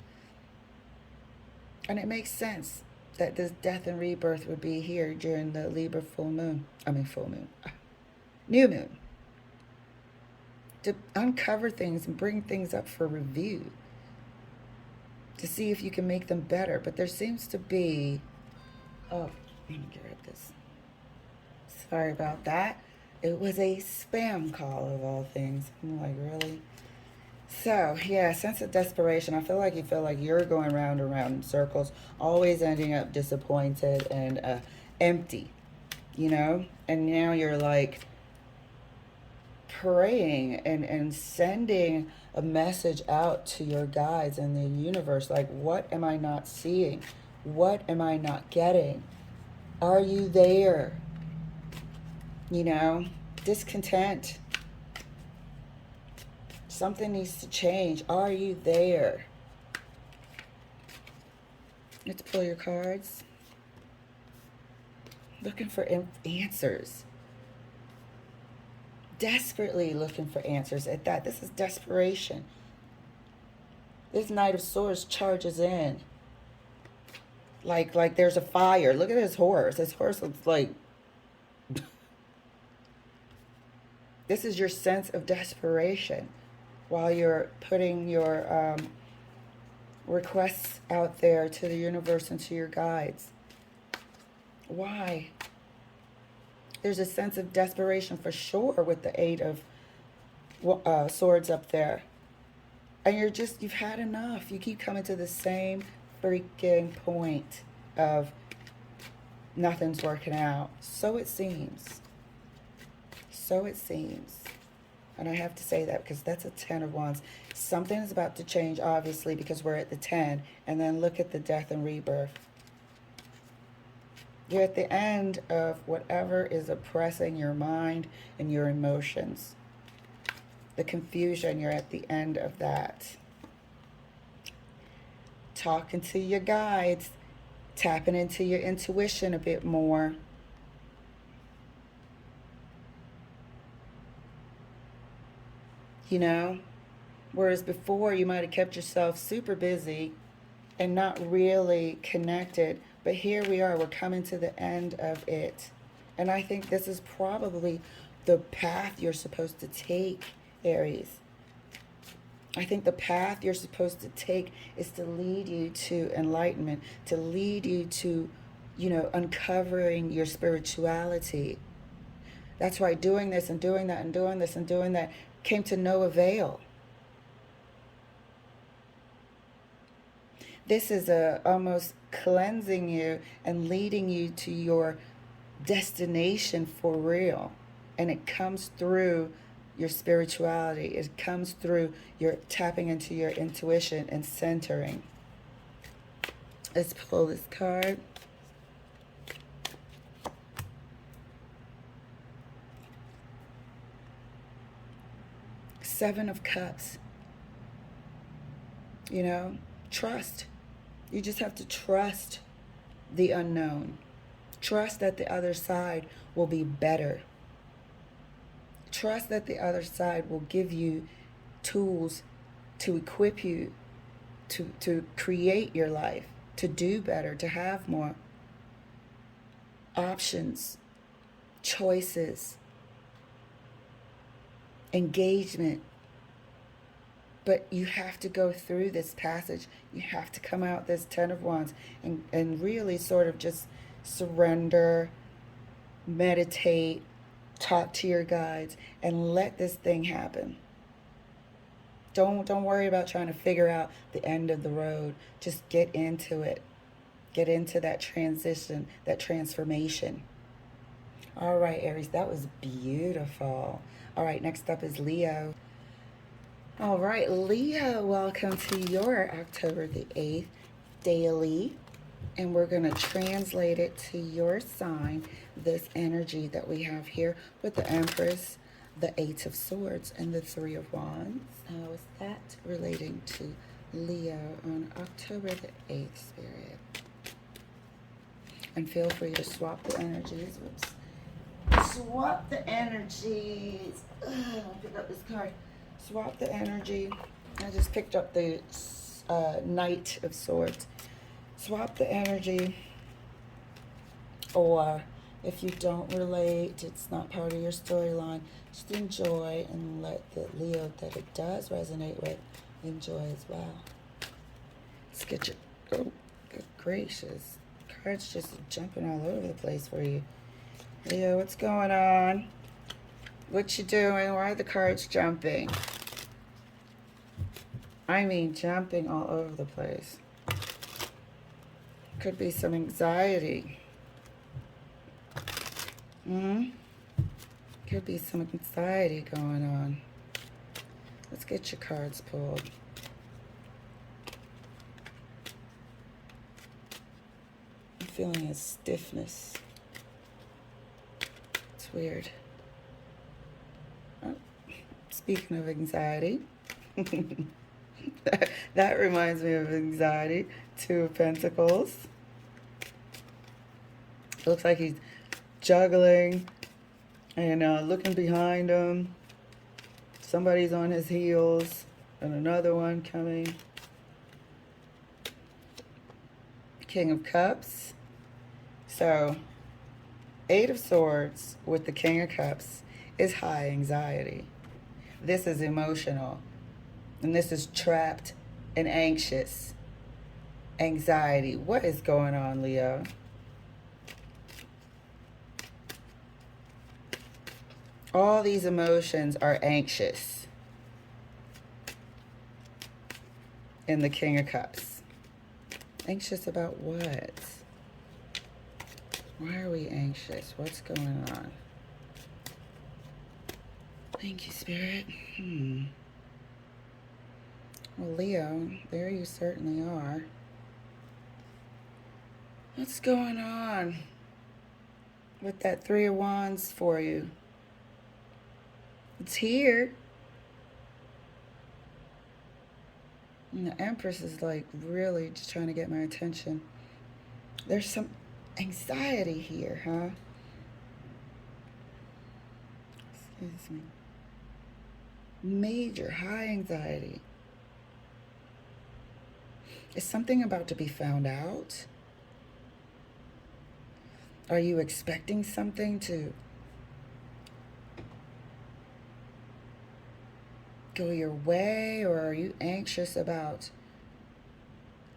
And it makes sense that this death and rebirth would be here during the Libra full moon. New moon. To uncover things and bring things up for review. To see if you can make them better. But there seems to be... Oh, let me get rid of this. Sorry about that. It was a spam call of all things. I'm like, really? So, yeah, sense of desperation. I feel like you feel like you're going round and round in circles, always ending up disappointed and empty, you know? And now you're like praying and sending a message out to your guides in the universe. Like, what am I not seeing? What am I not getting? Are you there? You know, discontent. Something needs to change. Are you there? Let's pull your cards. Looking for answers. Desperately looking for answers at that. This is desperation. This Knight of Swords charges in. Like there's a fire. Look at his horse. His horse looks like... This is your sense of desperation while you're putting your requests out there to the universe and to your guides. Why? There's a sense of desperation for sure with the Eight of Swords up there. And you've had enough. You keep coming to the same freaking point of nothing's working out. So it seems. So it seems. And I have to say that because that's a 10 of Wands. Something is about to change, obviously, because we're at the 10. And then look at the death and rebirth. You're at the end of whatever is oppressing your mind and your emotions. The confusion, you're at the end of that. Talking to your guides. Tapping into your intuition a bit more. You know, whereas before you might have kept yourself super busy and not really connected. But here we are, we're coming to the end of it. And I think this is probably the path you're supposed to take, Aries. I think the path you're supposed to take is to lead you to enlightenment, to lead you to, you know, uncovering your spirituality. That's why doing this and doing that and doing this and doing that came to no avail. This is almost cleansing you and leading you to your destination for real. And it comes through your spirituality. It comes through your tapping into your intuition and centering. Let's pull this card. Seven of Cups. You know, trust. You just have to trust the unknown. Trust that the other side will be better. Trust that the other side will give you tools to equip you to create your life, to do better, to have more options, choices, engagement. But you have to go through this passage. You have to come out this Ten of Wands and really sort of just surrender, meditate, talk to your guides, and let this thing happen. Don't worry about trying to figure out the end of the road. Just get into it. Get into that transition, that transformation. All right, Aries, that was beautiful. All right, next up is Leo. All right, Leo, welcome to your October the 8th daily. And we're going to translate it to your sign, this energy that we have here with the Empress, the Eight of Swords, and the Three of Wands. How is that relating to Leo on October the 8th, Spirit? And feel free to swap the energies. Whoops. Swap the energies. Ugh, I'll pick up this card. Swap the energy. I just picked up the Knight of Swords. Swap the energy. Or if you don't relate, it's not part of your storyline, just enjoy and let the Leo that it does resonate with enjoy as well. Let's get your, oh, good gracious. Cards just jumping all over the place for you. Leo, what's going on? What you doing? Why are the cards jumping? I mean, jumping all over the place. Could be some anxiety. Could be some anxiety going on. Let's get your cards pulled. I'm feeling a stiffness. It's weird. Oh, speaking of anxiety, that reminds me of anxiety. Two of Pentacles. It looks like he's juggling and looking behind him. Somebody's on his heels and another one coming. King of Cups. So, Eight of Swords with the King of Cups is high anxiety. This is emotional. And this is trapped and anxious. Anxiety. What is going on, Leo? All these emotions are anxious in the King of Cups. Anxious about what? Why are we anxious? What's going on? Thank you, Spirit. Well, Leo, there you certainly are. What's going on with that Three of Wands for you? It's here. And the Empress is like really just trying to get my attention. There's some anxiety here, huh? Excuse me. Major high anxiety. Is something about to be found out? Are you expecting something to go your way, or are you anxious about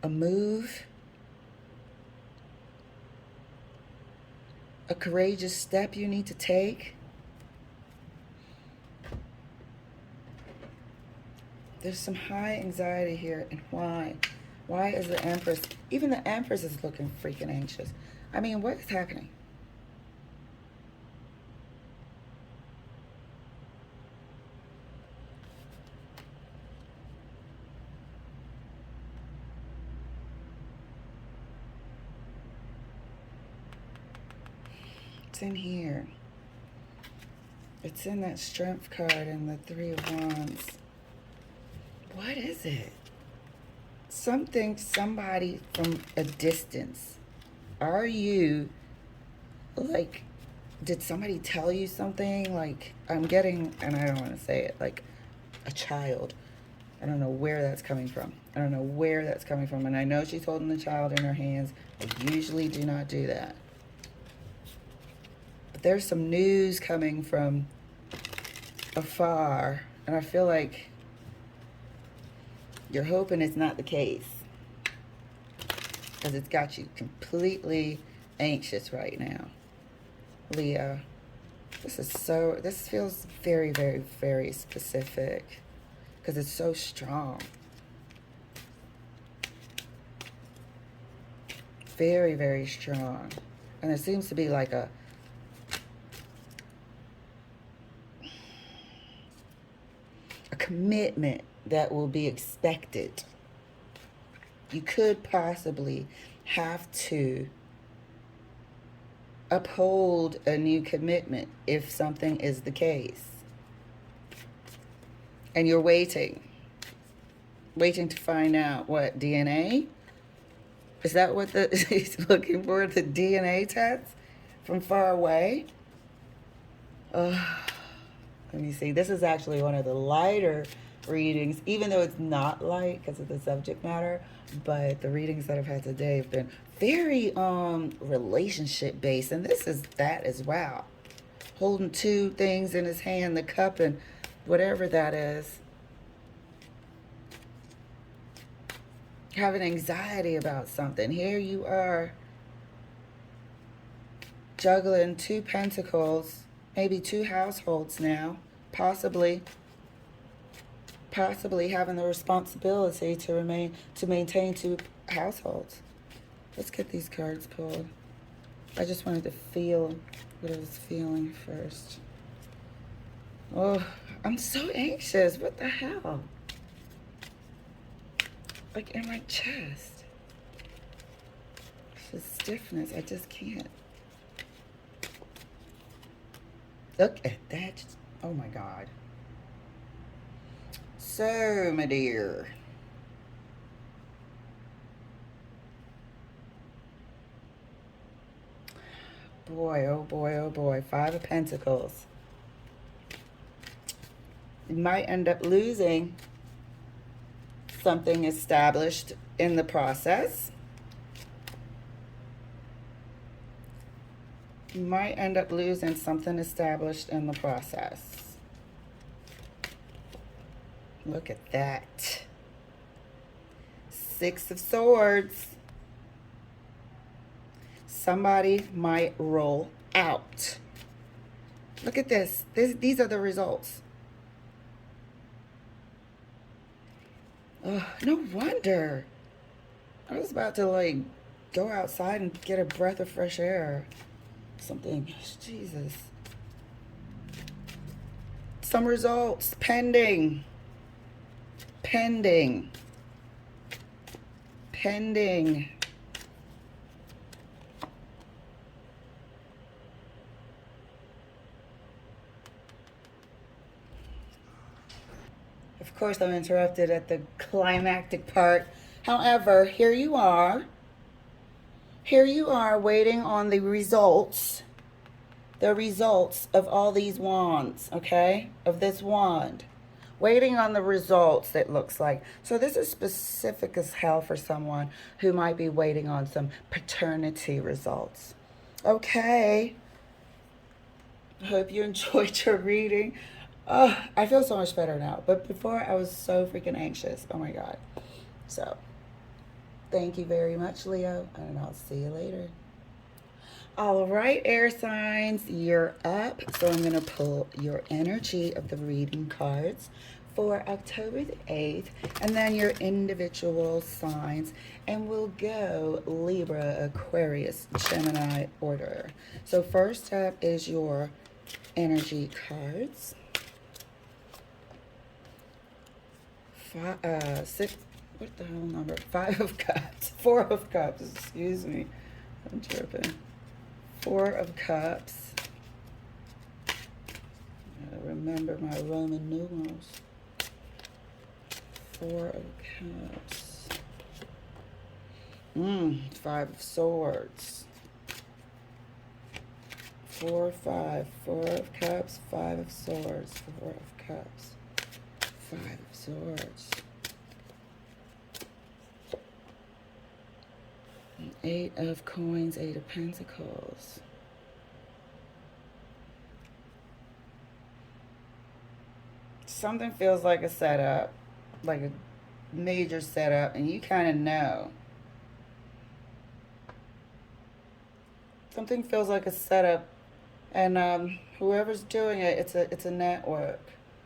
a move, a courageous step you need to take? There's some high anxiety here, and why? Why is the Empress, even the Empress is looking freaking anxious. I mean, what is happening? It's in here. It's in that Strength card and the Three of Wands. What is it? Something, somebody from a distance. Are you, like, did somebody tell you something? Like, I'm getting, and I don't want to say it, like a child. I don't know where that's coming from. I don't know where that's coming from. And I know she's holding the child in her hands. I usually do not do that. But there's some news coming from afar. And I feel like you're hoping it's not the case, because it's got you completely anxious right now. Leo, this feels very, very, very specific, because it's so strong. Very, very strong. And there seems to be like a commitment that will be expected. You could possibly have to uphold a new commitment if something is the case. And you're waiting to find out what, DNA? Is that what he's looking for, the DNA test from far away? Let me see. This is actually one of the lighter readings, even though it's not light because of the subject matter, but the readings that I've had today have been very relationship based, and this is that as well. Holding two things in his hand, the cup and whatever that is. Having anxiety about something. Here you are juggling two pentacles, maybe two households now, possibly having the responsibility to maintain two households. Let's get these cards pulled. I just wanted to feel what I was feeling first. Oh, I'm so anxious. What the hell? Like in my chest. It's just stiffness. I just can't. Look at that. Oh my God. So, my dear. Boy, oh boy, oh boy. Five of Pentacles. You might end up losing something established in the process. You might end up losing something established in the process. Look at that. Six of Swords. Somebody might roll out. Look at this. These are the results. Oh, no wonder. I was about to like go outside and get a breath of fresh air. Something. Jesus. Some results pending. Pending. Pending. Of course, I'm interrupted at the climactic part. However, here you are. Here you are waiting on the results. The results of all these wands, okay? Of this wand. Waiting on the results, it looks like. So this is specific as hell for someone who might be waiting on some paternity results. Okay. I hope you enjoyed your reading. Oh, I feel so much better now. But before, I was so freaking anxious. Oh my God. So, thank you very much, Leo, and I'll see you later. All right, air signs, you're up. So I'm going to pull your energy of the reading cards for October the 8th, and then your individual signs, and we'll go Libra, Aquarius, Gemini order. So first up is your energy cards. Six, what the hell number? 5 of Cups, 4 of Cups, excuse me. I'm tripping. 4 of Cups. Gotta remember my Roman numerals. 4 of Cups. 5 of Swords. 4, 5. 4 of Cups, 5 of Swords. 4 of Cups, 5 of Swords. 8 of Coins, 8 of Pentacles. Something feels like a setup, like a major setup, and you kind of know. Something feels like a setup, and whoever's doing it, it's a network.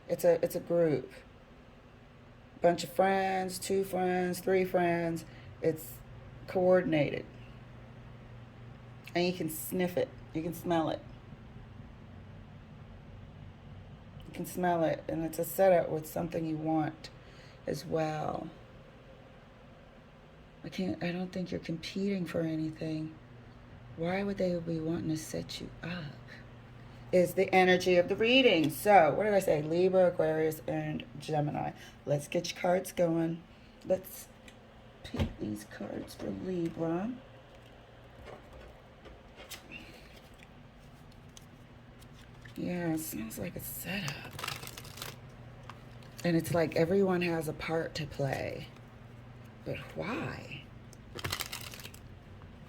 It's a group. Bunch of friends, 2 friends, 3 friends. It's coordinated, and you can sniff it, you can smell it, you can smell it, and it's a setup with something you want as well. I don't think you're competing for anything. Why would they be wanting to set you up? Is the energy of the reading. So what did I say? Libra, Aquarius, and Gemini. Let's get your cards going. Let's pick these cards for Libra. Yeah, it smells like a setup. And it's like everyone has a part to play. But why?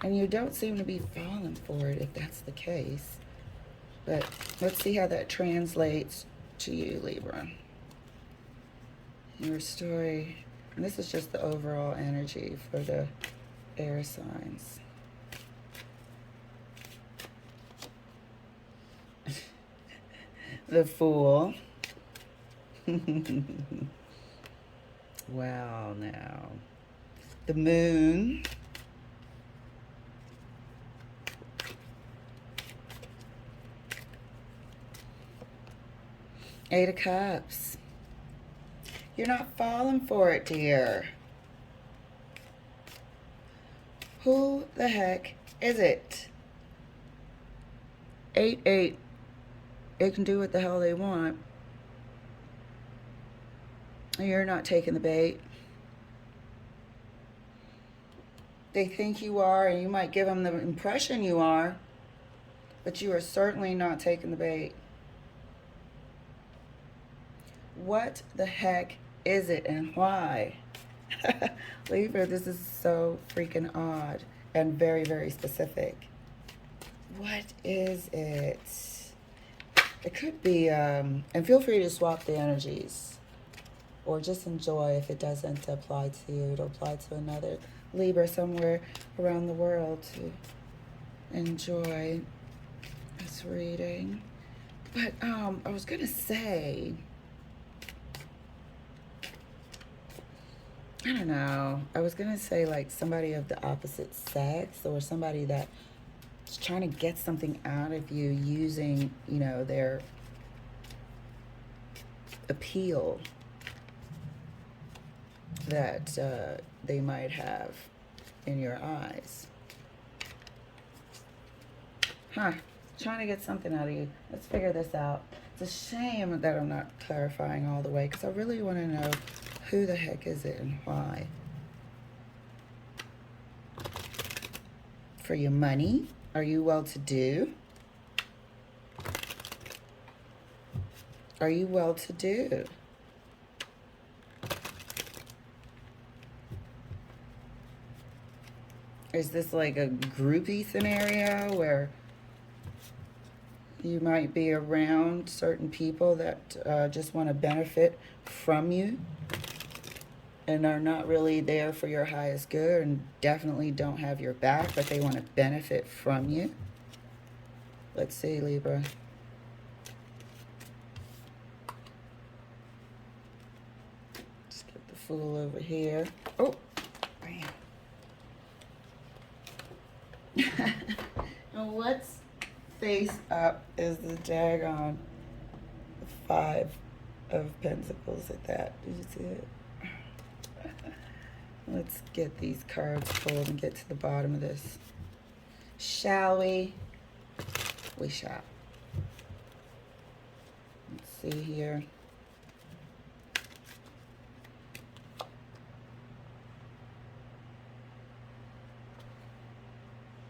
And you don't seem to be falling for it if that's the case. But let's see how that translates to you, Libra. Your story. And this is just the overall energy for the air signs. The Fool. Wow, now. The Moon. Eight of Cups. You're not falling for it, dear. Who the heck is it? 8-8. They can do what the hell they want. You're not taking the bait. They think you are, and you might give them the impression you are, but you are certainly not taking the bait. What the heck is it, and why? Libra, this is so freaking odd and very, very specific. What is it? It could be, and feel free to swap the energies or just enjoy if it doesn't apply to you. It'll apply to another Libra somewhere around the world to enjoy this reading. But I was going to say, I don't know. I was going to say like somebody of the opposite sex, or somebody that's trying to get something out of you using, you know, their appeal that they might have in your eyes. Trying to get something out of you. Let's figure this out. It's a shame that I'm not clarifying all the way, because I really want to know who the heck is it and why. For your money, are you well-to-do? Are you well-to-do? Is this like a groupie scenario where You might be around certain people that just want to benefit from you and are not really there for your highest good and definitely don't have your back, but they want to benefit from you. Let's see, Libra. Let's get the Fool over here. Oh, bam. And what's face up is the daggone 5 of Pentacles at that. Did you see it? Let's get these cards pulled and get to the bottom of this. Shall we? We shall. Let's see here.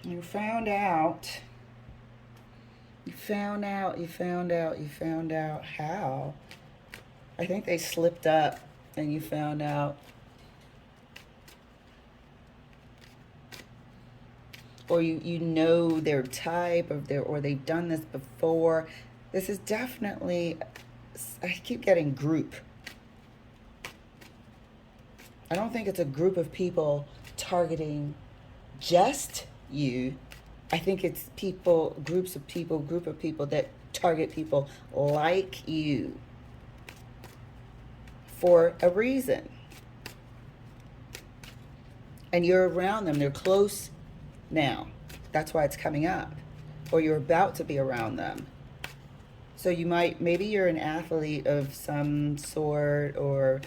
You found out how. I think they slipped up and you found out. Or you know their type of their, or they've done this before. This is definitely, I keep getting group. I don't think it's a group of people targeting just you. I think it's people, group of people that target people like you for a reason. And you're around them, they're close now. That's why it's coming up. Or you're about to be around them. So you might, maybe you're an athlete of some sort, or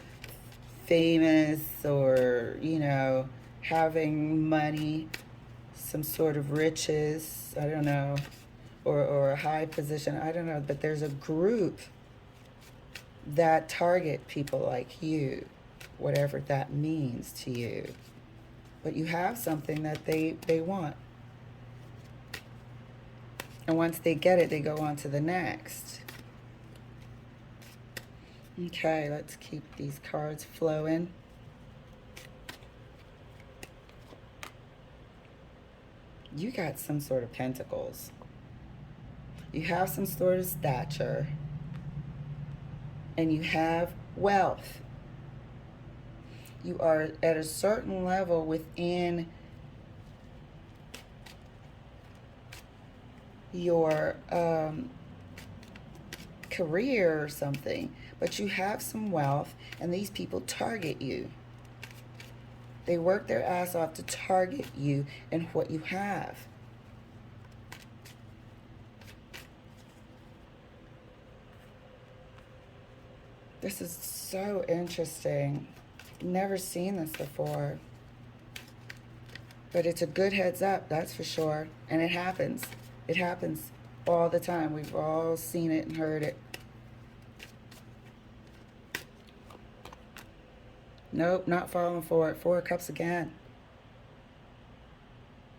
famous, or, you know, having money, some sort of riches, I don't know, or a high position, I don't know, but there's a group that target people like you, whatever that means to you. But you have something that they want. And once they get it, they go on to the next. Okay, let's keep these cards flowing. You got some sort of pentacles. You have some sort of stature. And you have wealth. You are at a certain level within your career or something, but you have some wealth, and these people target you. They work their ass off to target you and what you have. This is so interesting. Never seen this before. But it's a good heads up, that's for sure. And it happens. It happens all the time. We've all seen it and heard it. Nope, not falling for it. 4 of Cups again.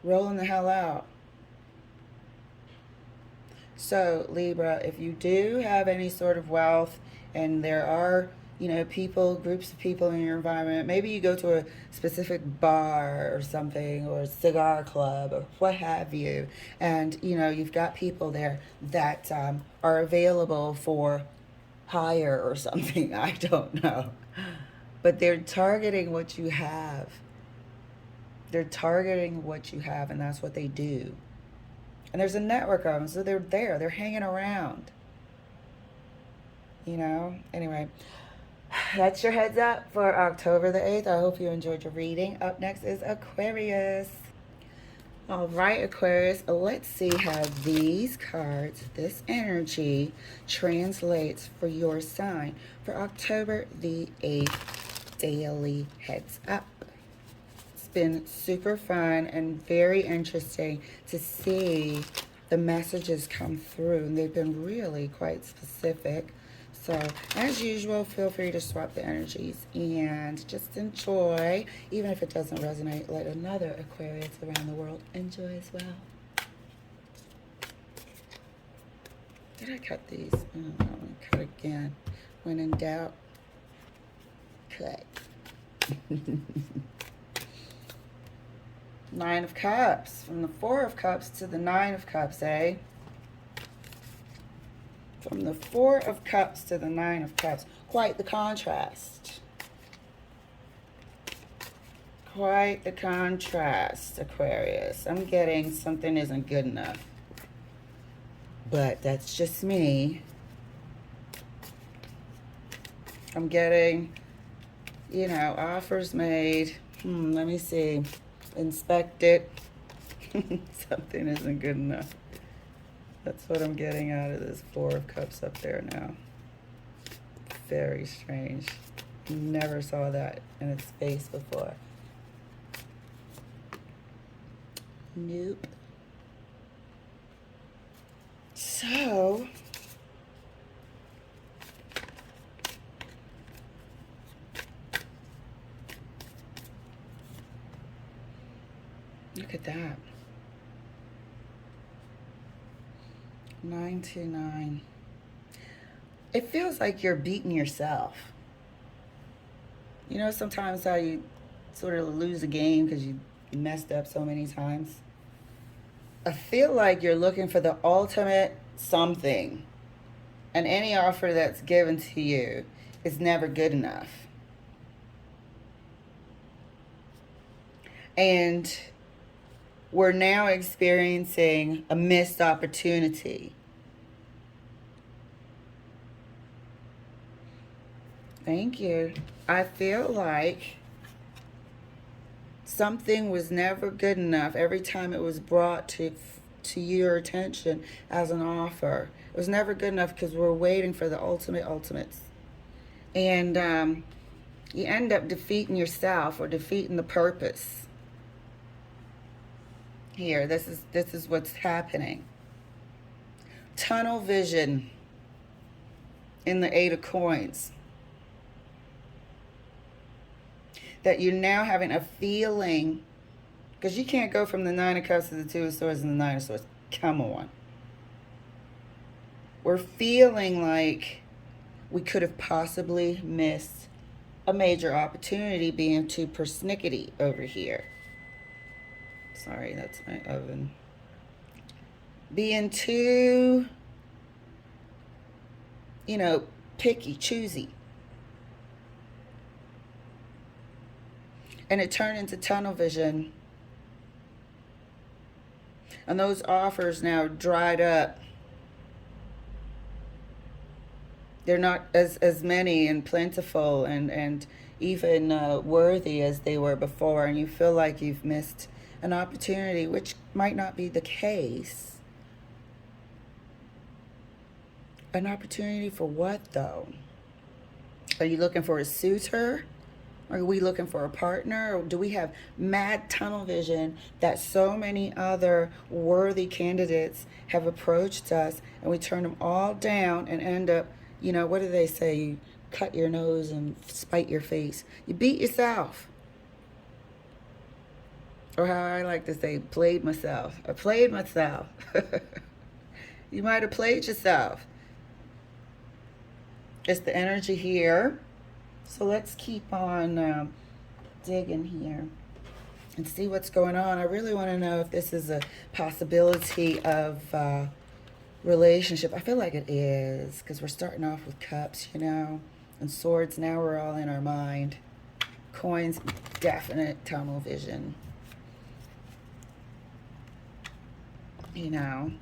Rolling the hell out. So, Libra, if you do have any sort of wealth, and there are, you know, people, groups of people in your environment, maybe you go to a specific bar or something, or a cigar club, or what have you, and, you know, you've got people there that are available for hire or something, I don't know. But they're targeting what you have. They're targeting what you have, and that's what they do. And there's a network of them, so they're there. They're hanging around. You know? Anyway, that's your heads up for October the 8th. I hope you enjoyed your reading. Up next is Aquarius. All right, Aquarius, let's see how these cards, this energy, translates for your sign for October the 8th. Daily heads up. It's been super fun and very interesting to see the messages come through, and they've been really quite specific. So, as usual, feel free to swap the energies and just enjoy. Even if it doesn't resonate, let another Aquarius around the world enjoy as well. Did I cut these? Oh, I'm going to cut again. When in doubt, cut. 9 of Cups. From the 4 of Cups to the 9 of Cups, eh? From the Four of Cups to the Nine of Cups. Quite the contrast. Quite the contrast, Aquarius. I'm getting something isn't good enough. But that's just me. I'm getting, you know, offers made. Let me see. Inspect it. Something isn't good enough. That's what I'm getting out of this Four of Cups up there now. Very strange. Never saw that in its face before. Nope. So, look at that. 929. It feels like you're beating yourself. You know, sometimes how you sort of lose a game because you messed up so many times. I feel like you're looking for the ultimate something. And any offer that's given to you is never good enough. And we're now experiencing a missed opportunity. Thank you. I feel like something was never good enough every time it was brought to your attention as an offer. It was never good enough because we're waiting for the ultimates. And you end up defeating yourself or defeating the purpose. Here, this is what's happening. Tunnel vision in the Eight of Coins. That you're now having a feeling, because you can't go from the Nine of Cups to the Two of Swords and the Nine of Swords. Come on. We're feeling like we could have possibly missed a major opportunity being too persnickety over here. Sorry, that's my oven. Being too, you know, picky, choosy. And it turned into tunnel vision. And those offers now dried up. They're not as many and plentiful and even worthy as they were before. And you feel like you've missed an opportunity, which might not be the case. An opportunity for what, though? Are you looking for a suitor? Are we looking for a partner? Or do we have mad tunnel vision that so many other worthy candidates have approached us and we turn them all down and end up, you know, what do they say? You cut your nose and spite your face. You beat yourself. Or how I like to say, played myself. I played myself. You might have played yourself. It's the energy here. So let's keep on digging here and see what's going on. I really want to know if this is a possibility of relationship. I feel like it is because we're starting off with cups, you know, and swords. Now we're all in our mind. Coins, definite tunnel vision. You know,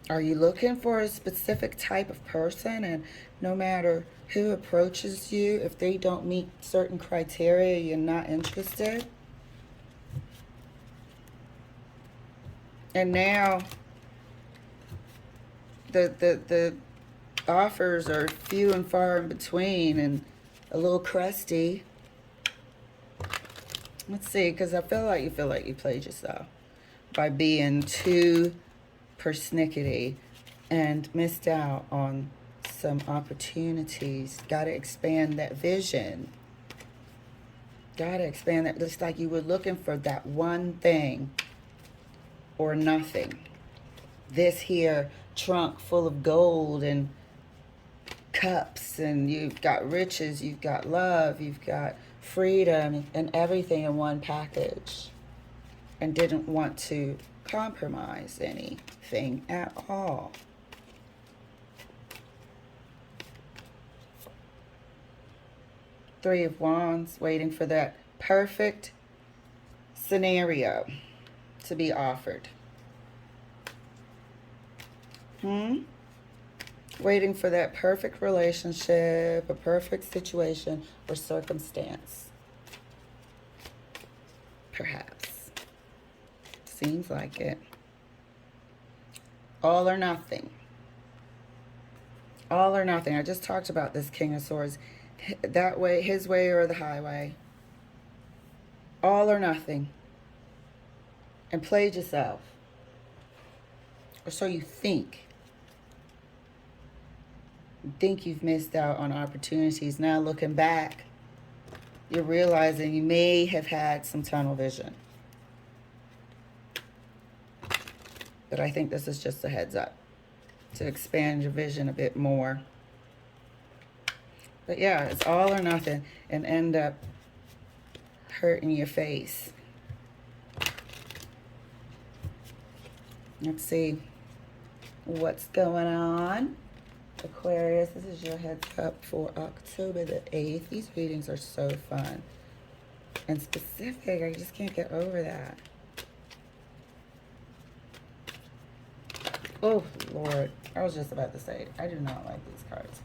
are you looking for a specific type of person? And no matter who approaches you, if they don't meet certain criteria, you're not interested? And now the offers are few and far in between and a little crusty. Let's see, because I feel like you played yourself by being too persnickety and missed out on some opportunities. Got to expand that vision. Got to expand that. Just like you were looking for that one thing or nothing. This here trunk full of gold and cups, and you've got riches, you've got love, you've got freedom and everything in one package, and didn't want to compromise anything at all. Three of Wands, waiting for that perfect scenario to be offered. Waiting for that perfect relationship, a perfect situation or circumstance. Perhaps. Seems like it. All or nothing. All or nothing. I just talked about this King of Swords. That way, his way or the highway. All or nothing. And played yourself. Or so you think. You think you've missed out on opportunities. Now looking back, you're realizing you may have had some tunnel vision. But I think this is just a heads up to expand your vision a bit more. But yeah, it's all or nothing and end up hurting your face. Let's see what's going on. Aquarius, this is your heads up for October the 8th. These readings are so fun and specific. I just can't get over that. Oh, Lord. I was just about to say, I do not like these cards.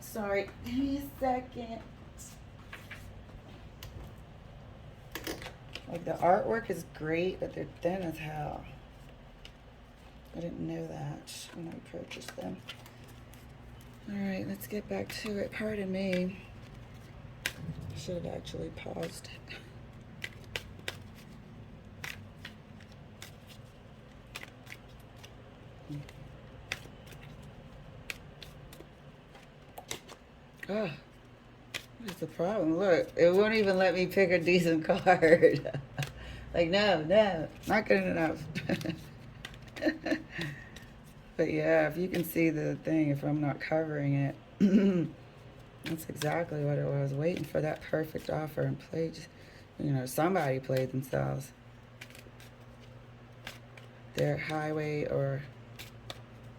Sorry. Give me a second. Like, the artwork is great, but they're thin as hell. I didn't know that when I purchased them. All right, let's get back to it. Pardon me. I should have actually paused it. Oh, what is the problem? Look, it won't even let me pick a decent card. Like, no, not good enough. But yeah, if you can see the thing, if I'm not covering it, that's exactly what it was. Waiting for that perfect offer and played, you know, somebody played themselves. Their highway or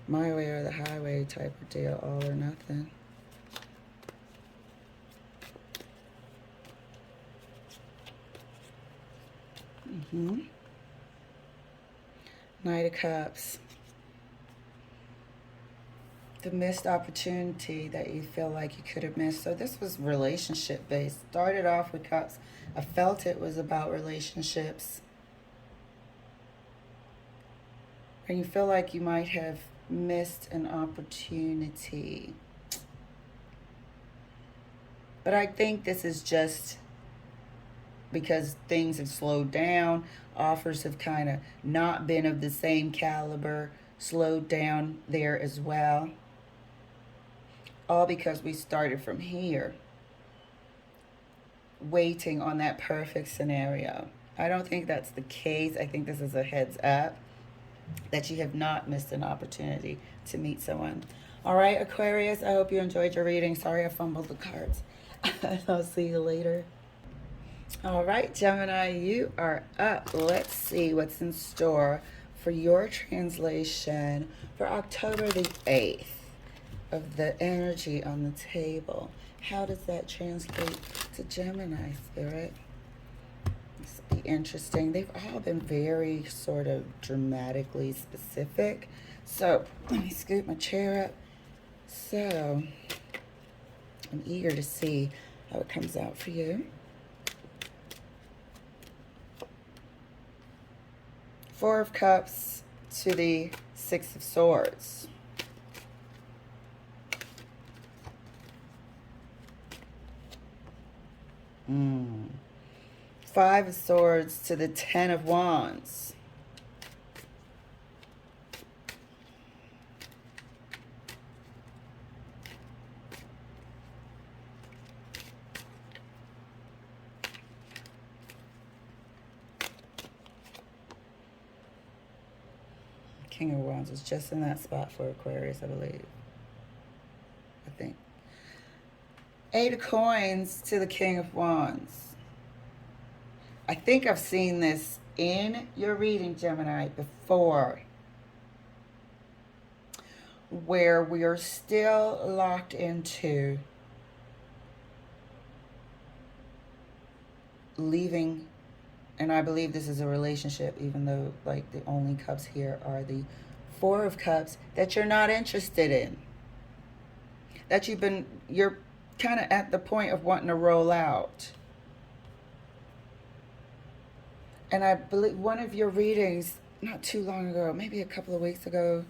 my way or the highway type of deal, all or nothing. Knight of Cups. The missed opportunity that you feel like you could have missed. So this was relationship based. Started off with Cups. I felt it was about relationships. And you feel like you might have missed an opportunity. But I think this is just because things have slowed down. Offers have kind of not been of the same caliber. Slowed down there as well. All because we started from here, waiting on that perfect scenario. I don't think that's the case. I think this is a heads up that you have not missed an opportunity to meet someone. All right, Aquarius, I hope you enjoyed your reading. Sorry I fumbled the cards. I'll see you later. All right, Gemini, you are up. Let's see what's in store for your translation for October the 8th. Of the energy on the table. How does that translate to Gemini, Spirit? This will be interesting. They've all been very sort of dramatically specific. So let me scoot my chair up. So I'm eager to see how it comes out for you. Four of Cups to the Six of Swords. Five of Swords to the Ten of Wands. King of Wands is just in that spot for Aquarius, I believe. I think. Eight of Coins to the King of Wands. I think I've seen this in your reading, Gemini, before, where we are still locked into leaving, and I believe this is a relationship, even though like the only cups here are the Four of Cups, that you're not interested in. That you're kind of at the point of wanting to roll out. And I believe one of your readings not too long ago, maybe a couple of weeks ago,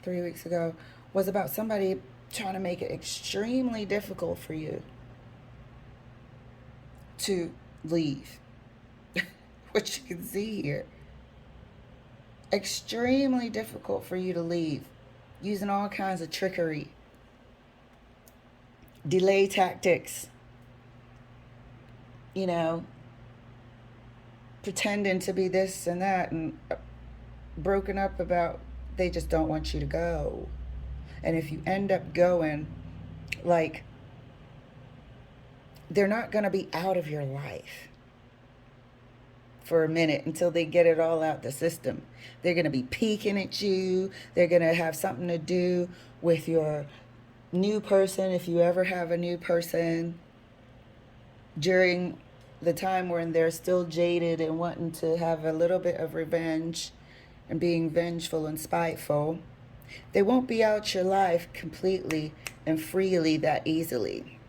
3 weeks ago, was about somebody trying to make it extremely difficult for you to leave. Which you can see here. Extremely difficult for you to leave. Using all kinds of trickery. Delay tactics. You know, pretending to be this and that, and broken up about they just don't want you to go. And if you end up going, like, they're not going to be out of your life for a minute until they get it all out the system. They're going to be peeking at you. They're going to have something to do with your new person, if you ever have a new person, during the time when they're still jaded and wanting to have a little bit of revenge and being vengeful and spiteful. They won't be out your life completely and freely that easily.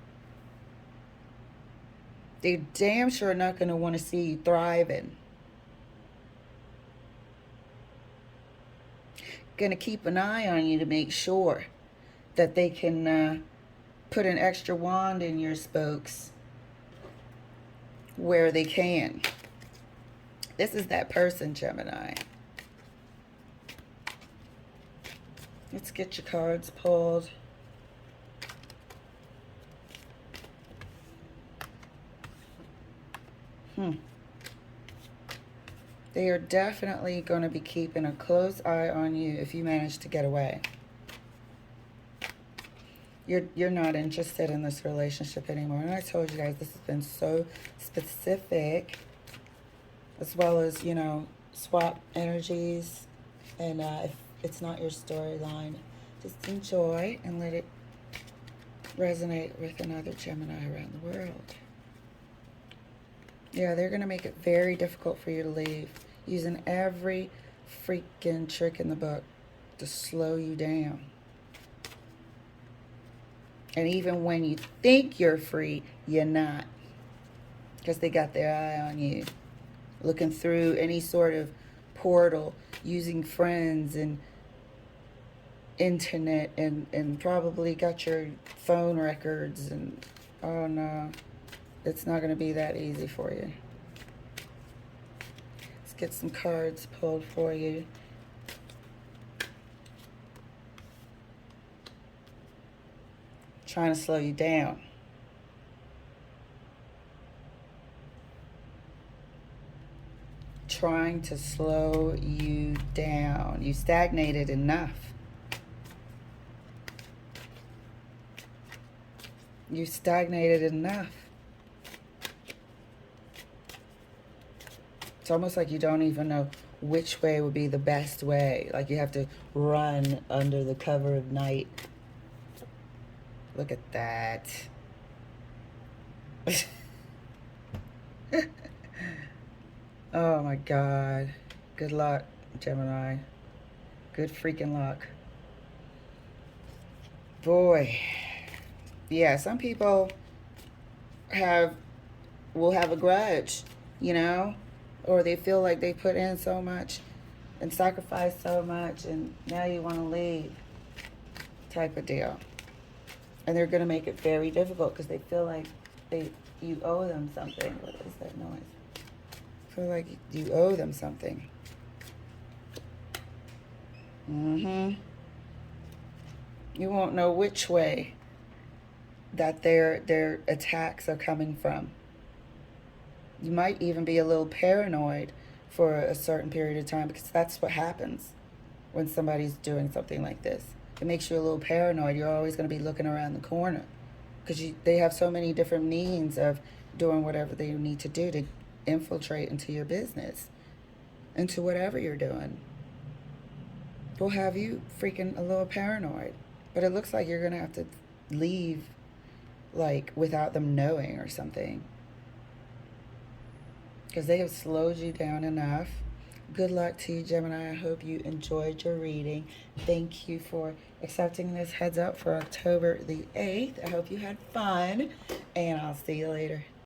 They're damn sure not going to want to see you thriving. Going to keep an eye on you to make sure that they can put an extra wand in your spokes where they can. This is that person, Gemini. Let's get your cards pulled. They are definitely going to be keeping a close eye on you if you manage to get away. You're not interested in this relationship anymore. And I told you guys this has been so specific, as well as, you know, swap energies. And if it's not your storyline, just enjoy and let it resonate with another Gemini around the world. Yeah, they're going to make it very difficult for you to leave, using every freaking trick in the book to slow you down. And even when you think you're free, you're not. Because they got their eye on you. Looking through any sort of portal, using friends and internet, and probably got your phone records. And oh no, it's not going to be that easy for you. Let's get some cards pulled for you. Trying to slow you down. Trying to slow you down. You stagnated enough. You stagnated enough. It's almost like you don't even know which way would be the best way. Like you have to run under the cover of night. Look at that. Oh my God. Good luck, Gemini. Good freaking luck. Boy. Yeah, some people will have a grudge, you know? Or they feel like they put in so much and sacrificed so much and now you want to leave, type of deal. And they're going to make it very difficult because they feel like you owe them something. What is that noise? I feel like you owe them something. You won't know which way that their attacks are coming from. You might even be a little paranoid for a certain period of time, because that's what happens when somebody's doing something like this. It makes you a little paranoid. You're always going to be looking around the corner because they have so many different means of doing whatever they need to do to infiltrate into your business, into whatever you're doing. Will have you freaking a little paranoid. But it looks like you're going to have to leave, like, without them knowing or something. because they have slowed you down enough. Good luck to you, Gemini. I hope you enjoyed your reading. Thank you for accepting this heads up for October the 8th. I hope you had fun, and I'll see you later.